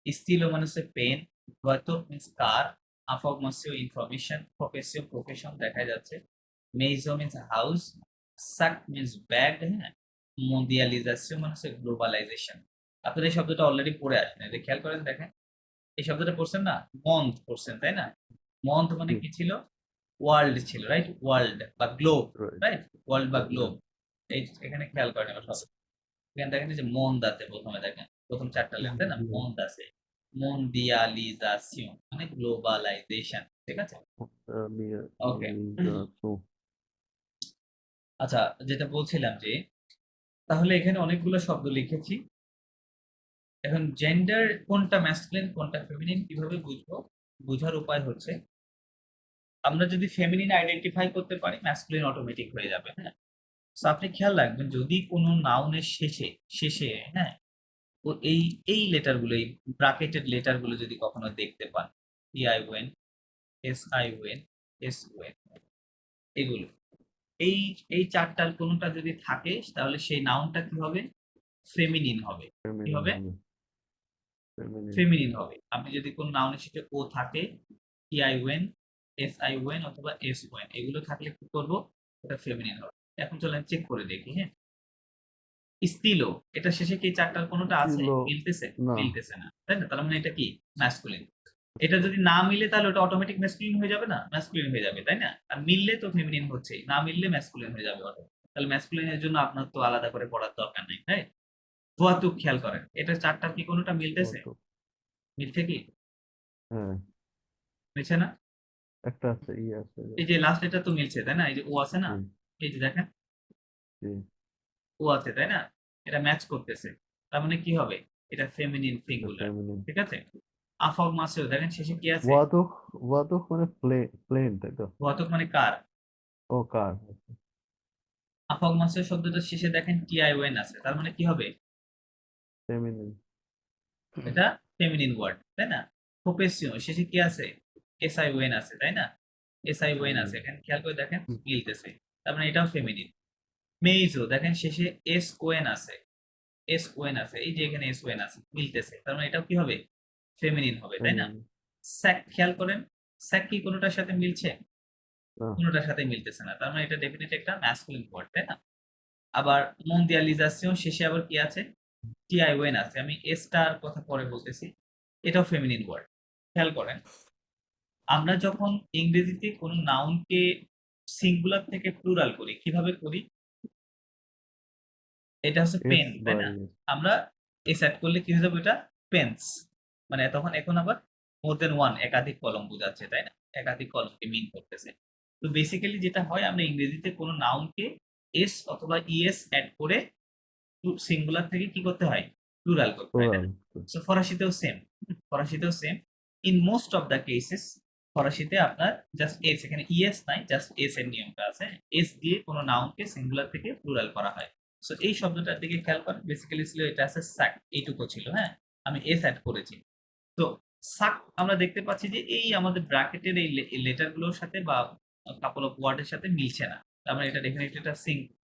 স্টিলো মানে হচ্ছে পেন, হয়তো মিন্স কার, আফরমেশন ইনফরমেশন, প্রফেশন দেখা যাচ্ছে, মেইজো মিন্স হাউস, সাক মিন্স ব্যাগ, হ্যাঁ। মন্ডিয়ালিজেশন মানে হচ্ছে গ্লোবালাইজেশন। আপনারা এই শব্দটা অলরেডি পড়ে আসেন, এটা খেয়াল করেন, দেখেন এই শব্দটা পড়ছেন না, মন্থ পড়ছেন, তাই না? মন্থ মানে কি ছিল? ওয়ার্ল্ড ছিল, রাইট? ওয়ার্ল্ড বা গ্লোব, Right. রাইট? ওয়ার্ল্ড বা গ্লোব। এই এখানে খেয়াল করেন এবার শব্দ, এখানে দেখেন যে মন্দ আছে, প্রথমে দেখেন প্রথম চারটা লেন, তাই না? মন্দ আছে, মন্ডিয়ালিজাশন মানে গ্লোবালাইজেশন, ঠিক আছে? ওকে, Realization. আচ্ছা, যেটা বলছিলাম যে তাহলে এখানে অনেকগুলো শব্দ লিখেছি, এখন জেন্ডার কোনটা ম্যাসকুলিন কোনটা ফেমিনিন কিভাবে বুঝবো? বোঝার উপায় হচ্ছে, আমরা যদি ফেমিনিন আইডেন্টিফাই করতে পারি, ম্যাসকুলিন অটোমেটিক হয়ে যাবে, হ্যাঁ। তো আপনি খেয়াল রাখবেন, যদি কোনো নাউনের শেষে, হ্যাঁ, ও এই লেটার গুলো, এই ব্রাকেটেড লেটার গুলো যদি কখনো দেখতে পান, PION, SION, SON, এগুলো, এই এই চারটার কোনোটা যদি থাকে, তাহলে সেই নাউনটা কি হবে? ফেমিনিন হবে। কি হবে? Feminine. ফেমিনিন হবে। আপনি যদি কোন নাউনের শেষে ও থাকে, PION, SION অথবা SON, এগুলো থাকলে কি করব? এটা ফেমিনিন হবে। এখন চলেন চেক করে দেখি, হ্যাঁ। স্টিলো, এটা শেষে কি চারটার কোনোটা আছে? Stilo, মিলতেছে? না। মিলতেছে না, তাই না? তার মানে এটা কি? ম্যাসকুলিন। এটা যদি না মিলে তাহলে ওটা অটোমেটিক ম্যাসকুলিন হয়ে যাবে না? ম্যাসকুলিন হয়ে যাবে, তাই না? আর মিললে তো ফেমিনিন হচ্ছেই, না মিললে ম্যাসকুলিন হয়ে যাবে অটো। তাহলে ম্যাসকুলিনের জন্য আপনার তো আলাদা করে পড়ার দরকার নাই, তাই? ধোয়াতুক খেয়াল করেন, এটা চারটার কি কোনোটা মিলতেছে? Photo. মিলছে কি? হ্যাঁ, মিলছে না? একটা আছে, আছে। এই যে লাস্ট এটা তো মিলছে, তাই না? এই যে ও আছে না, জি, এই যে দেখেন জি, ও আছে, তাই না? এটা ম্যাচ করতেছে, তার মানে কি হবে? এটা ফেমিনিন এটা সিঙ্গুলার, feminine. ঠিক আছে? আফক মাসেও দেখেন শেষে কি আছে? ওয়াদুক, ওয়াদুক মানে প্লেন, তাই তো? ঘাতক মানে কার? ও, কার। আফক মাসের শব্দটা শেষে দেখেন TION আছে, তার মানে কি হবে? ফেমিনিন। এটা ফেমিনিন ওয়ার্ড, তাই না? প্রফেশন শেষে কি আছে? SION আছে, তাই না? SION আছে, এখানে খেয়াল করে দেখেন মিলতেছে, তার মানে এটাও ফেমিনিন। মেইজো দেখেন শেষে এস ওয়েন আছে, এস ওয়েন আছে, এই যে এখানে এস ওয়েন আছে মিলতেছে, তার মানে এটাও কি হবে, ফেমিনিন হবে, তাই না? স্যাক খেয়াল করেন, স্যাক কি কোনোটার সাথে মিলছে? না। কোনোটার সাথে মিলতেছে না, তার মানে এটা ডেফিনেটলি একটা ম্যাসকুলিন ওয়ার্ড, তাই না? আবার মন্দিয়ালিজাসিয়ন শেষে আবার কি আছে, টিআই ওয়েন আছে, আমি এসটার কথা পরে বলতেছি, এটাও ফেমিনিন ওয়ার্ড। খেয়াল করেন, আমরা যখন ইংরেজিতে কোনো নাউনকে সিঙ্গুলার থেকে প্লুরাল করি, কিভাবে করি? এটা হচ্ছে এস পেন, তাই বাই না? আমরা এস অ্যাড করলে কি হয়ে যাবে, এটা পেন্স, মানে তখন এখন আবার মোর দেন ওয়ান, একাধিক কলম বোঝাচ্ছে, তাই না? একাধিক কলমকে মিন করতেছে। তো বেসিক্যালি যেটা হয়, আমরা ইংরেজিতে কোনো নাউনকে এস অথবা ইএস অ্যাড করে সিঙ্গুলার থেকে কি করতে হয়, প্লুরাল করতে হয়, তাই প্লুরাল। না? সো ফরাসিতেও সেম, ফরাসিতেও same, in most of the cases ফরাসিতে আপনার জাস্ট এস, এখানে ইএস নাই, জাস্ট এস এর নিয়মটা আছে, এস দিয়ে কোনো নাউনকে সিঙ্গুলার থেকে প্লুরাল করা হয়। সো এই শব্দটার দিকে খেয়াল করেন, বেসিক্যালি ছিল এটা আছে সাক, এইটুকু ছিল, হ্যাঁ, আমি এস অ্যাড করেছি। তো সাক আমরা দেখতে পাচ্ছি যে এই আমাদের ব্র্যাকেটের এই লেটার গুলোর সাথে বা কাপল অফ ওয়ার্ডের সাথে মিলছে না, তার মানে এটা ডেফিনেটলি একটা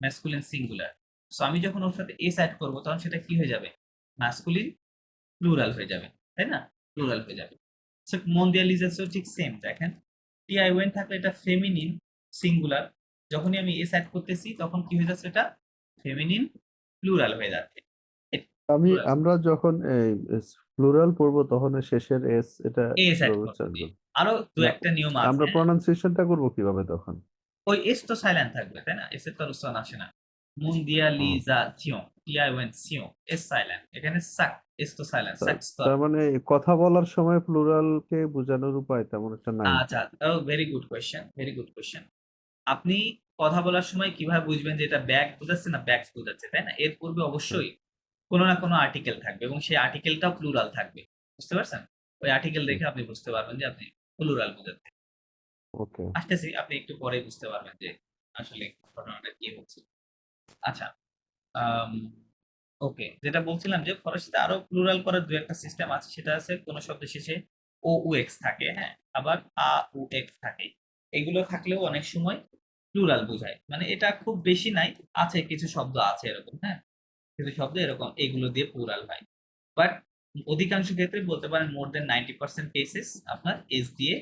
ম্যাসকুলিন সিঙ্গুলার। সো আমি যখন ওর সাথে এস অ্যাড করবো তখন সেটা কি হয়ে যাবে, ম্যাসকুলিন প্লুরাল হয়ে যাবে, তাই না? প্লুরাল হয়ে যাবে। সো মন্দিয়ালিজাসও ঠিক সেম, দেখেন টিআই ওয়েন থাকলে এটা ফেমিনিন সিঙ্গুলার, যখনই আমি এস অ্যাড করতেছি তখন কি হয়ে যাচ্ছে, এটা ফেমিনিন প্লুরাল হয়ে যাচ্ছে, প্লুরাল আমরা যখন এই প্লুরাল পড়বো তখন এর শেষের এস এটা এস অ্যাড কিভাবে করতে উচ্চারণ দিই। করবো? আরো দু না, একটা নিয়ম আমরা আছে, প্রনাউন্সিয়েশনটা করবো কিভাবে তখন? ওই এস তো সাইলেন্ট থাকবে, তাই না? এস এর তো আর উচ্চারণ আসে না। হুম। মুন্দিয়ালিজাসিয়ন, টিআই ওয়েন সিও, এস সাইলেন্ট, এখানে সাক, এস তো সাইলেন্ট, তার সাকস তো আর। তার মানে কথা বলার সময় প্লুরালকে বোঝানোর উপায় তেমন একটা নাই। আচ্ছা, ও very good question, very good question. আপনি কথা বলার সময় কিভাবে বুঝবেন যে এটা ব্যাগ বোঝাচ্ছে না ব্যাগস বোঝাচ্ছে, তাই না? এর পূর্বে হুম। অবশ্যই কোনো না কোনো আর্টিকেল থাকবে এবং সেই আর্টিকেলটাও প্লুরাল থাকবে, বুঝতে পারছেন? ওই আর্টিকেল হুম। দেখে আপনি বুঝতে পারবেন যে আপনি প্লুরাল বোঝাচ্ছে। ওকে। আসতেছি, আপনি একটু পরে বুঝতে পারবেন যে আসলে ঘটনাটা কি হচ্ছে। আচ্ছা, আম ওকে, যেটা বলছিলাম যে ফরাসিতে আরো প্লুরাল করার ২-১ টা সিস্টেম আছে। সেটা আছে কোন শব্দের শেষে ও, উ, এক্স থাকে, হ্যাঁ? আবার আ, উ, এক্স থাকে। এগুলো থাকলেও অনেক সময় প্লুরাল বোঝায়। মানে এটা খুব বেশি নাই। আছে কিছু শব্দ আছে এরকম, হ্যাঁ? কিছু শব্দ এরকম এগুলো দিয়ে প্লুরাল হয়। বাট অধিকাংশ ক্ষেত্রে বলতে পারেন মোর দ্যান 90% কেসেস আপনার এস দিয়ে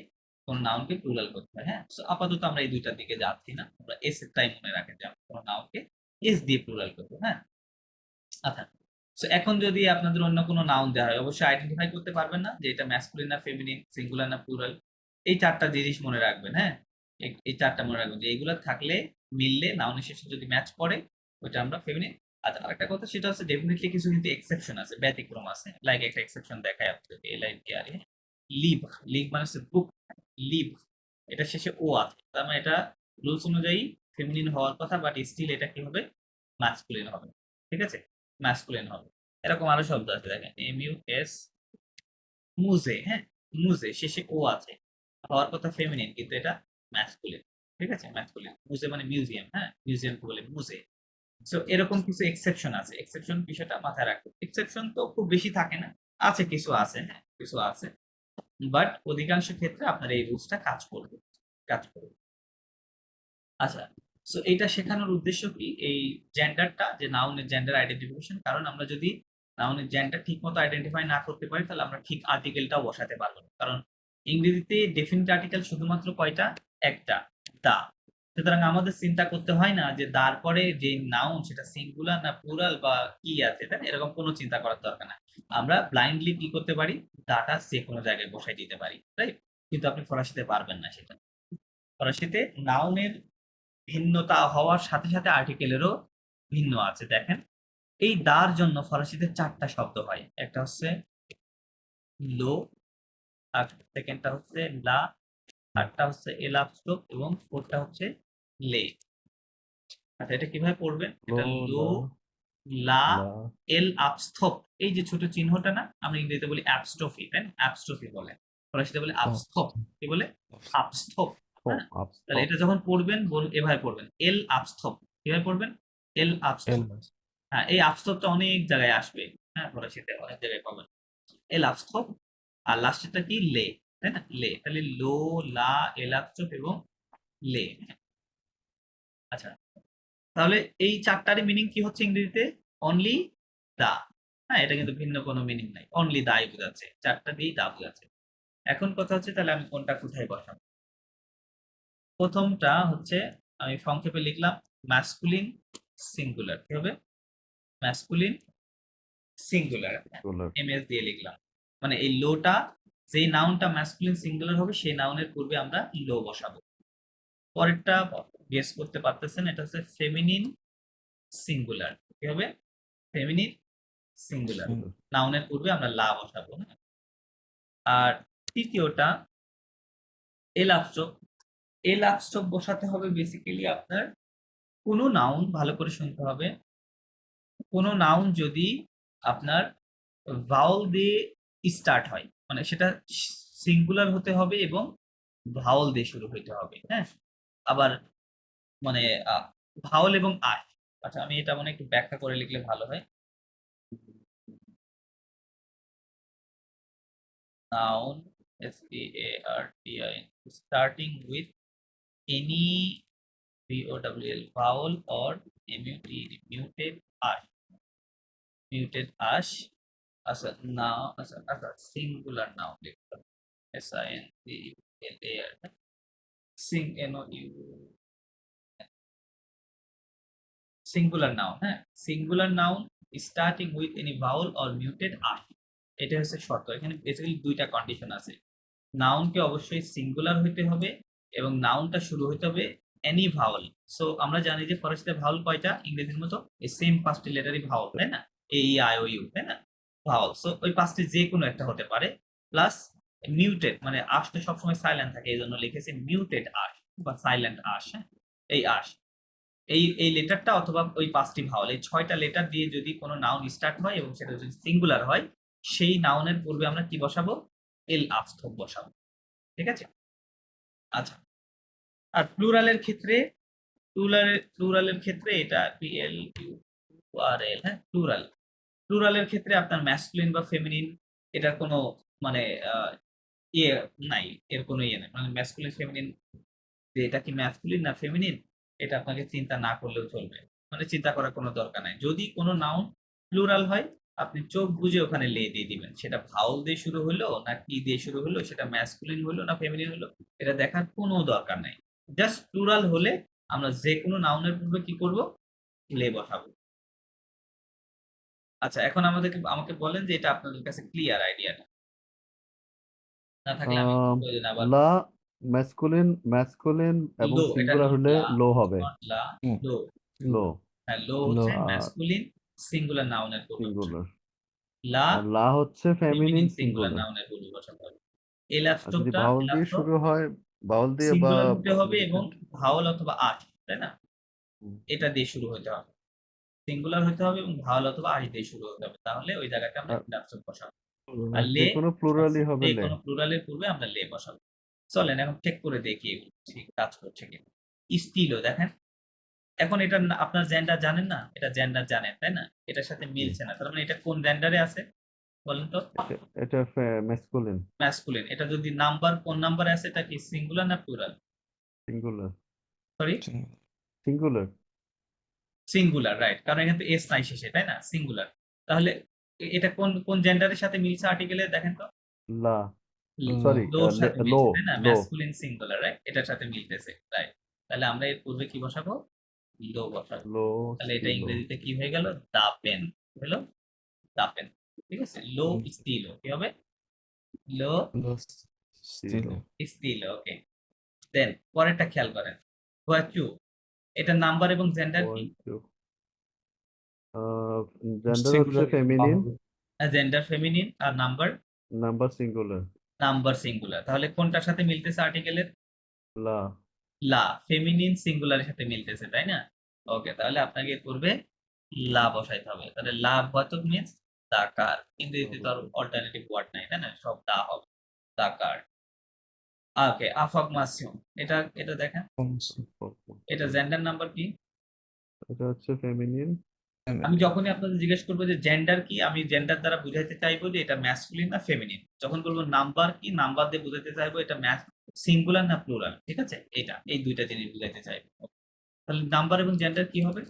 কোন নাউনকে প্লুরাল করতে হয়, হ্যাঁ? সো আপাতত আমরা এই ২ টার দিকে যাচ্ছি না। আমরা এস এরটাই মনে রাখেন যে আমরা কোন নাউনকে এস দিয়ে প্লুরাল করব, হ্যাঁ? আচ্ছা। সো এখন যদি আপনাদের অন্য কোনো নাউন দেওয়া হয়, অবশ্যই আইডেন্টিফাই করতে পারবেন না যে এটা ম্যাসকুলিন না ফেমিনিন, সিঙ্গুলার না প্লুরাল। এই ৪ টা জিনিস মনে রাখবেন, হ্যাঁ? এই ৪ টা মনে রাখবেন যে এগুলা থাকলে মিললে নাউনের শেষে যদি ম্যাচ করে ওইটা আমরা ফেমিনিন। আচ্ছা, আরেকটা কথা সেটা হচ্ছে ডেফিনিটলি কিছু কিন্তু এক্সেপশন আছে, ব্যতিক্রম আছে। লাইক একটা এক্সেপশন দেখাই আপনাদেরকে, LIVRE, লিভ, লিভ মানে হচ্ছে বুক, লিভ। এটার শেষে ও আছে। তার মানে এটা রুলস অনুযায়ী ফেমিনিন হওয়ার কথা, বাট স্টিল এটা কি হবে? ম্যাসকুলিন হবে। ঠিক আছে? ম্যাসকুলিন হবে। এরকম আরো শব্দ আছে দেখেন, MUS, মুজে, হ্যাঁ? মুজে শেষে ও আছে। হওয়ার কথা ফেমিনিন কিন্তু এটা ম্যাসকুলিন। ঠিক আছে? ম্যাসকুলিন। মুজে মানে মিউজিয়াম, হ্যাঁ? মিউজিয়ামকে বলে মুজে। সো এরকম কিছু এক্সেপশন আছে। এক্সেপশন বিষয়টা মাথায় রাখবেন। এক্সেপশন তো খুব বেশি থাকে না। আছে কিছু আছে, হ্যাঁ? কিছু আছে। বাট অধিকাংশ ক্ষেত্রে আপনার এই রুলসটা কাজ করবে। কাজ করবে। আচ্ছা। সো এইটা শেখানোর উদ্দেশ্য কি? এই জেন্ডারটা যে নাউনের জেন্ডার আইডেন্টিফিকেশন, কারণ আমরা যদি নাউনের জেন্ডার ঠিকমতো আইডেন্টিফাই না করতে পারি তাহলে আমরা ঠিক আর্টিকেলটাও বসাতে পারবো না। কারণ ইংরেজিতে ডেফিনিট আর্টিকেল শুধুমাত্র কয়টা? একটা, দা। সুতরাং আমাদের চিন্তা করতে হয় না যে দার পরে যে নাউন সেটা সিঙ্গুলার না প্লুরাল বা কি আছে, তাই না? এরকম কোনো চিন্তা করার দরকার নাই। আমরা ব্লাইন্ডলি কি করতে পারি? দাটা যেকোনো জায়গায় বসাই দিতে পারি। রাইট? কিন্তু আপনি ফরাসিতে পারবেন না সেটা। ফরাসিতে নাউনের ভিন্নতা হওয়ার সাথে, সাথে আর্টিকেলেরও ভিন্ন আছে। দেখেন, এই দার জন্য ফরাসিতে ৪ টা শব্দ হয়। একটা হচ্ছে লো, আর সেকেন্ডটা হচ্ছে লা, থার্ডটা হচ্ছে এল আপস্ট্রোক এবং ফোর্থটা হচ্ছে লে। আচ্ছা, এটা কিভাবে পড়বেন? লো, এটা লো, লা, লা, লা। এল আপস্থপ। এই যে ছোট চিহ্নটা না? আমরা ইংরেজিতে বলি অ্যাপস্ট্রফি, তাই না? অ্যাপস্ট্রফি বলে। ফরাসিতে বলে আপস্থপ। কি বলে? আপস্থপ। ও, হ্যাঁ? তাহলে আপস্টপ। এটা যখন পড়বেন এভাবে পড়বেন। এল আপস্থপ। কিভাবে পড়বেন? এল আপস্থপ। হ্যাঁ, এই আপস্থপটা অনেক জায়গায় আসবে। হ্যাঁ, ফরাসিতে অনেক জায়গায় পাবেন। এল আপস্থপ আর লাস্টেরটা কি? লে। তাই না? লে। তাহলে লো, লা, এল আপস্থপ এবং লে। আচ্ছা। তাহলে এই চারটারই মিনিং কি হচ্ছে ইংরেজিতে? Only the. হ্যাঁ, এটা কিন্তু ভিন্ন কোনো মিনিং নাই, অনলি দাই বোঝাচ্ছে, চারটা দিয়েই দা বোঝাচ্ছে। এখন কথা হচ্ছে তাহলে আমি কোনটা কোথায় বসাবো। প্রথমটা হচ্ছে আমি সংক্ষেপে লিখলাম ম্যাসকুলিন সিঙ্গুলার। কি হবে? Masculine singular, Singular. এমএস দিয়ে লিখলাম। মানে এই লোটা, যেই নাউনটা ম্যাসকুলিন সিঙ্গুলার হবে সেই নাউনের পূর্বে আমরা লো বসাবো। পরেরটা গেস করতে পারতেছেন, এটা হচ্ছে ফেমিনিন সিঙ্গুলার। কি হবে? ফেমিনিন সিঙ্গুলার, নাউনের পূর্বে আমরা লা বসাবো। হ্যাঁ? আর তৃতীয়টা এলাস্ট্রোক। এলাস্ট্রোক বসাতে হবে বেসিক্যালি আপনার কোনো নাউন, ভালো করে শুনতে হবে, কোনো নাউন যদি আপনার ভাওয়াল দিয়ে স্টার্ট হয়, মানে সেটা সিঙ্গুলার হতে হবে এবং ভাওয়াল দিয়ে শুরু হইতে হবে। হ্যাঁ, আবার মানে ভাওয়াল এবং আশ। আচ্ছা, আমি এটা মানে একটু ব্যাখ্যা করে লিখলে ভালো হয়। Noun, STARTIN, starting with any VOWL vowel or muted ash, muted ash as a noun, as a singular noun. SINGULAR, sing NOU, singular noun। হ্যাঁ, singular noun starting with any vowel or muted ash, এটা হচ্ছে শর্ত। এখানে বেসিক্যালি দুইটা কন্ডিশন আছে। নাউনকে অবশ্যই সিঙ্গুলার হইতে হবে এবং নাউনটা শুরু হইতে হবে এনি ভাওয়াল। সো আমরা জানি যে ফরাসিতে ভাওয়াল কয়টা ইংরেজির মতো? এই সেম পাঁচটি লেটারই ভাওয়াল, তাই না? এ ই আই ও ইউ, তাই না? ভাওয়াল। সো ওই পাঁচটি যে কোনো একটা হতে পারে। প্লাস মিউটেড, মানে আশ তো সবসময় সাইলেন্ট থাকে, এই জন্য লিখেছে মিউটেড আশ বা সাইলেন্ট আশ। হ্যাঁ, এই আশ, এই লেটারটা অথবা ওই পাঁচটি ভাওয়াল, এই ছয়টা লেটার দিয়ে যদি কোনো নাউন স্টার্ট হয় এবং সেটা যদি সিঙ্গুলার হয়, সেই নাউনের পূর্বে আমরা কি বসাবো? এল আস্থক বসাবো। ঠিক আছে? আচ্ছা, আর প্লুরালের ক্ষেত্রে, প্লুরালের ক্ষেত্রে এটা PLURAL। হ্যাঁ, প্লুরাল, প্লুরালের ক্ষেত্রে আপনার ম্যাসকুলিন বা ফেমিনিন এটার কোনো মানে ইয়ে নাই, এর কোনো ইয়ে নাই, মানে ম্যাসকুলিন ফেমিনিন যে এটা কি ম্যাসকুলিন না ফেমিনিন, এটা আপনাকে চিন্তা না করলেও চলবে, মানে চিন্তা করার কোনো দরকার নাই। যদি কোনো নাউন প্লুরাল হয়, আপনি চোখ বুজে ওখানে লে দিয়ে দিবেন, সেটা ভাউল দিয়ে শুরু হলো না কি দিয়ে শুরু হলো, সেটা ম্যাসকুলিন হলো না ফেমিনিন হলো, এটা দেখার কোনো দরকার নাই। জাস্ট প্লুরাল হলে আমরা যে কোনো নাউনের পূর্বে কি করব? লে বসাবো। আচ্ছা, এখন আমাকে বলেন যে এটা আপনাদের কাছে ক্লিয়ার আইডিয়াটা। না থাকলে আমি প্রয়োজনে আবার লা ম্যাসকুলিন এবং লো, এটা সিঙ্গুলার হলে লা, লো হবে। নট লা, হুম। লো। লো হ্যাঁ, লো লো। হচ্ছে আর ম্যাসকুলিন সিঙ্গুলার নাউনের পূর্বে বসাবো। সিঙ্গুলার, লা আর লা হচ্ছে ফেমিনিন ফেমিনিন সিঙ্গুলার সিঙ্গুলার। নাউনের পূর্বে বসাতে হবে। আর যদি এলাস্ট্রোকটা, ভাওয়াল দিয়ে এলাস্ট্রো শুরু হয়, ভাওয়াল দিয়ে বা সিঙ্গুলার হতে হবে এবং muted, ভাওয়াল অথবা আশ, তাই না? হুম, এটা দিয়ে শুরু হতে হবে, সিঙ্গুলার হতে হবে এবং ভাওয়াল অথবা আশ দিয়ে শুরু হতে হবে, তাহলে ওই জায়গাটা আমরা আর এলাস্ট্রোক বসাবো। আর আর যে লে, কোনো প্লুরালই হবে যে লে। কোনো প্লুরালের পূর্বে আমরা লে বসাবো। চলেন এখন চেক করে দেখি এগুলো ঠিক কাজ করছে কিনা। স্টিলও দেখেন, এখন এটা আপনার জেন্ডার জানেন না, এটা জেন্ডার জানেন, তাই না? এটার সাথে মিলছে না, তার মানে এটা কোন জেন্ডারে আছে বলেন তো? এটা ম্যাসকুলিন ম্যাসকুলিন। এটা যদি নাম্বার, কোন নাম্বারে আছে, এটা কি সিঙ্গুলার না plural? Singular sorry, singular singular, right, কারণ এখানে তো এস নাই শেষে, তাই না? সিঙ্গুলার। তাহলে এটা কোন কোন জেন্ডারের সাথে মিলছে আর্টিকেলে দেখেন তো? লা সরি লোর সাথে লো মিলছে, তাই না? লো ম্যাসকুলিন সিঙ্গুলার, রাইট, এটার সাথে মিলতেছে, রাইট। তাহলে আমরা এর পূর্বে কি বসাবো? লো বসাবো। লো তাহলে এটা স্টিলো ইংরেজিতে কি হয়ে গেল? দা পেন হলো, দা পেন। ঠিক আছে, লো স্টিলো কি হবে? লো স্টিলো স্টিলো, ওকে। দেন পরেরটা খেয়াল করেন, হোয়াচু, এটা নাম্বার এবং জেন্ডার কি? জেন্ডার হচ্ছে ফেমিনিন, জেন্ডার ফেমিনিন, আর number, number singular, number singular. তাহলে কোনটার সাথে মিলতেছে আর্টিকেলের? লা লা, ফেমিনিন সিঙ্গুলারের সাথে মিলতেছে, তাই না? ওকে, তাহলে আপনাকে এর পূর্বে লা বসাইতে হবে। তাহলে লা বাচক মিন্স দা কার, ইংরেজিতে তো আর অল্টারনেটিভ ওয়ার্ড নাই, তাই না? সব দা হবে, দা কার। ওকে, আফার্মেশন, এটা এটা দেখেন, এটা জেন্ডার নাম্বার কি? এটা হচ্ছে ফেমিনিন। আমি যখনই আপনাদের জিজ্ঞেস করবো যে জেন্ডার কি, আমি জেন্ডার দ্বারা বুঝাইতে চাইবো যে এটা ম্যাসকুলিন না ফেমিনিন। যখন বলবো নাম্বার কি, নাম্বার দিয়ে বুঝাইতে চাইবো এটা সিঙ্গুলার না প্লুরাল। ঠিক আছে, এটা এই দুইটা জিনিস বুঝাইতে চাইবো। তাহলে নাম্বার এবং জেন্ডার কি হবে?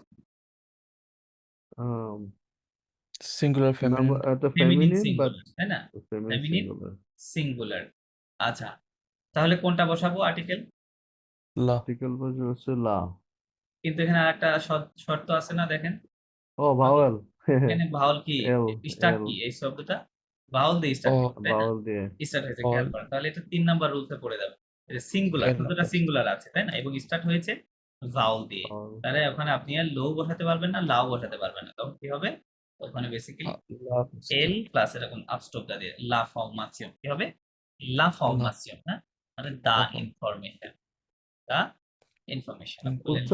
সিঙ্গুলার ফেমিনিন একটা ফেমিনিন ফেমিনিন বাট সিঙ্গুলার, তাই না? Feminine feminine singular. সিঙ্গুলার। আচ্ছা, তাহলে কোনটা বসাবো আর্টিকেল? লা আর্টিকেল হচ্ছে লা। কিন্তু এখানে আরেকটা শর্ত আছে না, দেখেন। O vowel. এখানে ভাওয়াল কি এল স্টার্ট, এল কি এই শব্দটা ভাওয়াল দিয়ে স্টার্ট ও হয়েছে, তাই না? ভাওয়েল দিয়ে। স্টার্ট হয়েছে, অল খেয়াল করেন। তাহলে এটা 3 নাম্বার রুলসে পড়ে যাবে। সিঙ্গুলার, এল শব্দটা সিঙ্গুলার আছে, তাই না? এবং স্টার্ট হয়েছে ভাওয়াল দিয়ে। ভাওয়েল। তাহলে ওখানে আপনি আর লো বসাতে পারবেন না, লাও বসাতে পারবেন না। তখন কি হবে? ওখানে বেসিক্যালি লা এল প্লাস এরকম আপস্টপটা দিয়ে লা ফর্মাসিয়ন কি হবে? লা লা ফর্মাসিয়ন, হ্যাঁ, মানে দা লা ইনফরমেশন, দা ইনফরমেশন বললেন।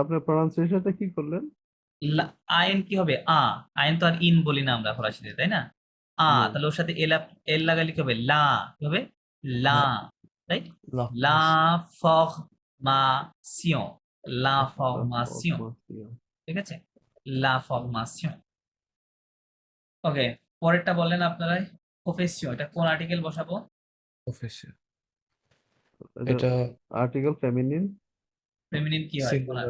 আপনার প্রনাউন্সিয়েশনটা কি করলেন? আইন কি হবে? আইন তো আর ইন বলি না আমরা ফরাসিতে, তাই না? হুম। তাহলে ওর সাথে এল লাগালে কি হবে? লা কি হবে? লা, লা রাইট? লা লা ফরমাসিয়ন, লা ফরমাসিয়ন, ঠিক আছে? লা ফরমাসিয়ন। ওকে, পরেরটা বলেন আপনারা। প্রফেসিয়ন, এটা কোন আর্টিকেল বসাবো? প্রফেসর এটা এটা আর্টিকেল ফেমিনিন। ফেমিনিন কি হয়? সিঙ্গুলার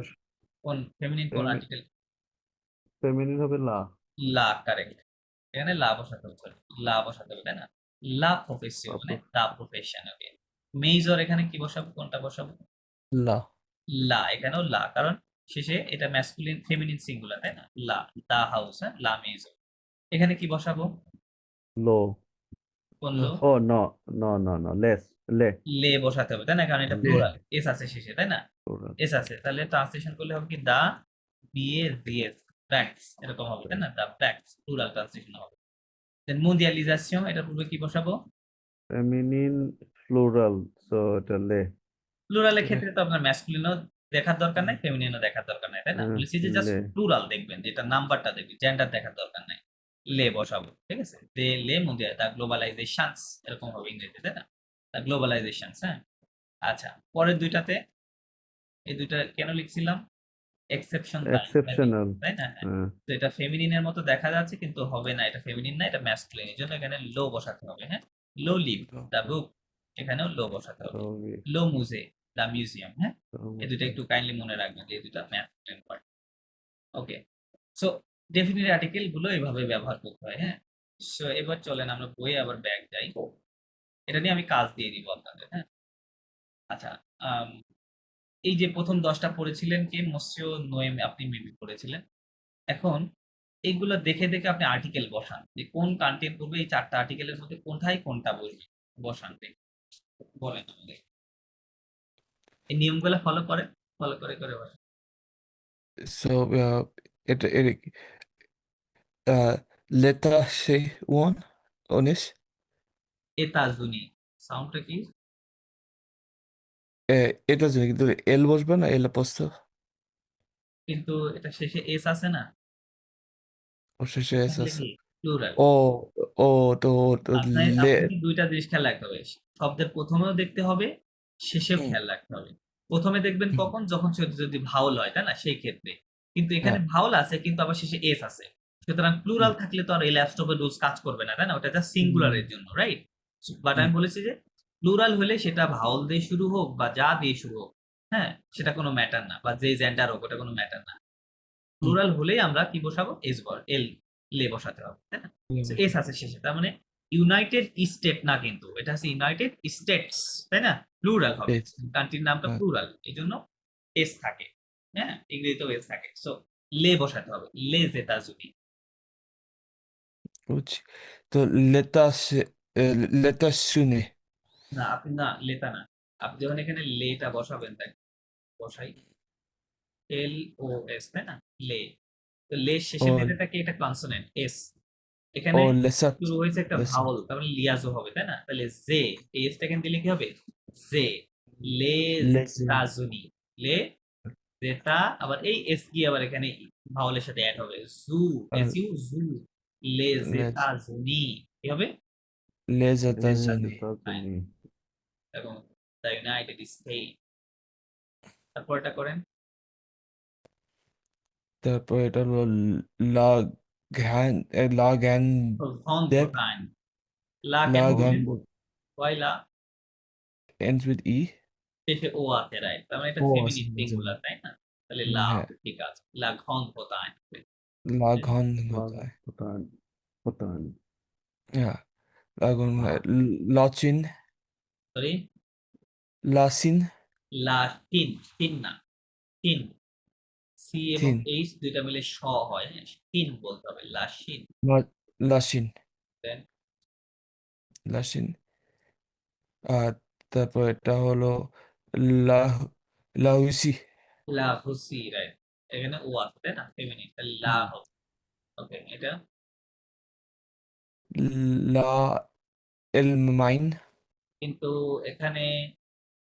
কোন ফেমিনিন কোন আর্টিকেল? ফেমিনিন হবে লা। লা, কারেক্ট। এখানে লা বসাতে হবে, sorry, লা বসাতে হবে, তাই না? লা প্রফেসিও মানে দা প্রফেশন। ওকে, মেজর এখানে কি বসাবো, কোনটা বসাবো? লা লা, এখানেও লা, কারণ শেষে এটা ম্যাসকুলিন ফেমিনিন সিঙ্গুলার, তাই না? লা, দা হাউস, হ্যাঁ, লা মেজর। এখানে কি বসাবো? লো। কোন লো? ও নো, নো নো নো, লেস, লে। লে বসাতে হবে, তাই না? কারণ এটা লে। প্লুরাল, এস আছে শেষে, তাই না? এস আছে, তাহলে ট্রান্সলেশন করলে হবে কি? দা বিএ রিএস ব্যাক্স, এরকম হবে, তাই না? দা ব্যাক্স, প্লুরাল ট্রান্সলেশন হবে। দেন মন্ডিয়ালিজাশন, এটা পূর্বে কি বসাবো? ফেমিনিন প্লুরাল, সো এটা লে। প্লুরালের ক্ষেত্রে তো আপনার ম্যাসকুলিনও দেখার দরকার নাই, ফেমিনিনও দেখার দরকার নাই, তাই না? বলেছি যে জাস্ট লে। প্লুরাল দেখবেন, যেটা নাম্বারটা দেখবেন, জেন্ডার দেখার দরকার নাই। লে বসাবো, ঠিক আছে? দে লে মধ্যে দা গ্লোবালাইজেশনস, এরকম হবে ইংরেজিতে, তাই না? দা গ্লোবালাইজেশনস, হ্যাঁ। আচ্ছা, পরের দুইটাতে, এই দুইটা কেন লিখছিলাম? এক্সেপশন তাই, এক্সেপশনাল। তাই না? হ্যাঁ। তো এটা ফেমিনিনের মতো দেখা যাচ্ছে, কিন্তু হবে না, এটা ফেমিনিন না, এটা ম্যাসকুলিন। এর জন্য এখানে লো বসাতে হবে, হ্যাঁ। লো লিভ দা বুক, এখানেও লো বসাতে হবে। লো মুজে দা মিউজিয়াম, হ্যাঁ। এই দুটো একটু কাইন্ডলি মনে রাখবেন, যে এই দুটো ম্যাসকুলিন পার্ট। ওকে, সো ডেফিনিট আর্টিকেল গুলো এইভাবে ব্যবহার করতে হয়, হ্যাঁ। সো এবার চলেন আমরা বইয়ে আবার ব্যাক যাই, এটা নিয়ে আমি কাজ দিয়ে দিব আপনাদের, হ্যাঁ। আচ্ছা, আম, এই যে প্রথম 10টা পড়েছিলেন কে? মসিও নোয়েম, আপনি মেবি পড়েছিলেন। এখন এইগুলো দেখে দেখে আপনি আর্টিকেল বসান, যে কোন কান্টেন্ট পড়বে, এই 4টা আর্টিকেলের মধ্যে কোনটাই কোনটা বসবে, বসান দেখি। বলেন আমাদের, এই নিয়মগুলো ফলো করে করে বসান। সো এটা লেটা সে ওয়ান 19 এ তাজুনি, সাউন্ডটা কি? এটা জানি কিন্তু এল বসবে না, এল পোস্ত কিন্তু এটা শেষে এস আছে না, ও শেষে এস তাহলে আছে কি প্লুরাল? ও ও তো তো লে আপনাকে দুইটা জিনিস খেয়াল রাখতে হবে, শব্দের প্রথমেও দেখতে হবে, শেষেও হুম, খেয়াল রাখতে হবে। প্রথমে দেখবেন হুম, কখন, যখন সে যদি ভাউল হয়, তাই না, সেই ক্ষেত্রে। কিন্তু এখানে হ্যাঁ ভাউল আছে, কিন্তু আবার শেষে এস আছে। সুতরাং প্লুরাল হুম, থাকলে তো আর এই ল্যাপস্টপের রুলস কাজ করবে না, তাই না? ওটা জাস্ট হুম, সিঙ্গুলারের জন্য, রাইট? বাট হুম, আমি বলেছি যে প্লুরাল হলে সেটা ভাউল দিয়ে শুরু হোক বা যা দিয়ে শুরু হোক, হ্যাঁ, সেটা কোনো ম্যাটার না, বা যে জেন্ডার হোক, ওটা কোনো ম্যাটার না। হুম, প্লুরাল হলেই আমরা কি বসাবো? এল লে বসাতে হবে, তাই না? এস আছে শেষে, তার মানে ইউনাইটেড স্টেট না, কিন্তু এটা হচ্ছে ইউনাইটেড স্টেটস, তাই না? প্লুরাল হবে, States, কান্ট্রির নামটা হ্যাঁ প্লুরাল, এই জন্য এস থাকে, হ্যাঁ, ইংরেজিতেও এস থাকে। সো লে বসাতে হবে, লে জেতা জুনি। বুঝছি তো লেটা সে লেটা শুনে না, আপনি না, লেতা না। আপনি যখন এখানে লেটা বসাবেন, তাই বসাই এল ও এস, তাই না? লে, তো লে ও শেষের লেটারটা কি? এটা কনসোনেন্ট এস। ও এখানে লেসাত শুরু হয়েছে একটা লেসাত ভাওয়াল, তারপরে লিয়াজো হবে, তাই না? তাহলে জে, এই এসটা এখানে দিলে কি হবে? জে, লে লেসিন তাজুনি, লে জেতা, আবার এই এস গিয়ে আবার এখানে ভাওয়ালের সাথে অ্যাড হবে, জু, এস ইউ জু, লে জেতা জুনি, কি হবে? লেজাতা জানি এবং দ্য ইউনাইটেড স্টেট। তারপর এটা করেন। তারপর এটা হলো লা ঘ্যান লা ঘ্যান ভন দেব ভোটাইন, লা লা কেন ঘ্যান হবে? ওয়াই লা? ends with e শেষে ও আছে, রাইট? তার মানে এটা ও আছে ফেমিনিন বুঝলাম সিঙ্গুলার, তাই না? তাহলে লা হ্যাঁ ঠিক আছে, লা grande Bretagne। ला হ্যাঁ, grande বাঘ होता है ভুটান ভুটান हाँ ला grande ला चीन সরি, ला सीन লা তিন, তিন না, তিন, সি এবং तीन এইচ দুইটা মিলে স হয়, হ্যাঁ, তিন বলতে হবে, লা শিন। ला ला सीन দেন ला सीन আর তারপর এটা হলো লা লাউসি লা হুসি, রাইট, এখানে ও আছে তাই না, ফেমিনিন, তাহলে লা হুম। হবে। ওকে, এটা লা এলমাইন কিন্তু এখানে,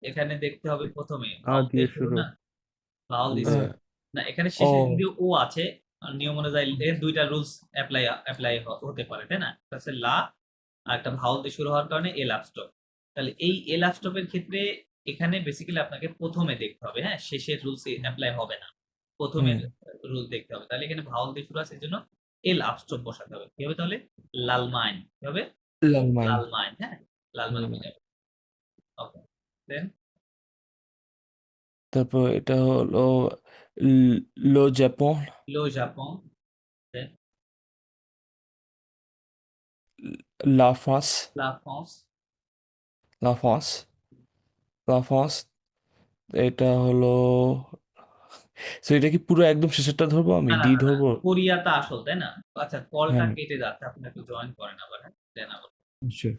এখানে দেখতে হবে প্রথমে আর ভাওয়াল দিয়ে দিয়ে শুরু শুরু না, ভাওয়াল দিয়ে না শুরু না, এখানে শেষে ও যদি ও আছে, আর নিয়ম অনুযায়ী এর দুইটা রুলস অ্যাপ্লাই অ্যাপ্লাই হতে পারে তাই না, একটা হচ্ছে লা, আর একটা ভাওয়াল দিয়ে শুরু হওয়ার কারণে এল আপস্টপ। তাহলে এই এল আপস্টপের ক্ষেত্রে এখানে বেসিক্যালি আপনাকে প্রথমে দেখতে হবে, হ্যাঁ, শেষের রুলস অ্যাপ্লাই হবে না, প্রথমের হুম রুল দেখতে হবে। তাহলে এখানে ভাওয়াল দিয়ে শুরু আছে, এই জন্য এল আপস্টপ বসাতে হবে। কি হবে তাহলে? লালমাইন, কি হবে? লালমাইন লালমাইন, হ্যাঁ, লালমাইন হয়ে লালমাইন যাবে। ওকে, দেন তারপর এটা হলো লো জাপান লো জাপন, দেন লা ফ্রান্স লা ফ্রান্স। লা ফ্রান্স লা ফ্রান্স এটা হলো তো এটা কি পুরো একদম শেষেরটা ধরবো আমি না না ডি না না, ধরবো কোরিয়াটা আসল তাই না? আচ্ছা, কলটা হ্যাঁ কেটে যাচ্ছে, আপনি একটু জয়েন করেন আবার, হ্যাঁ, দেন আবার। নিশ্চয়ই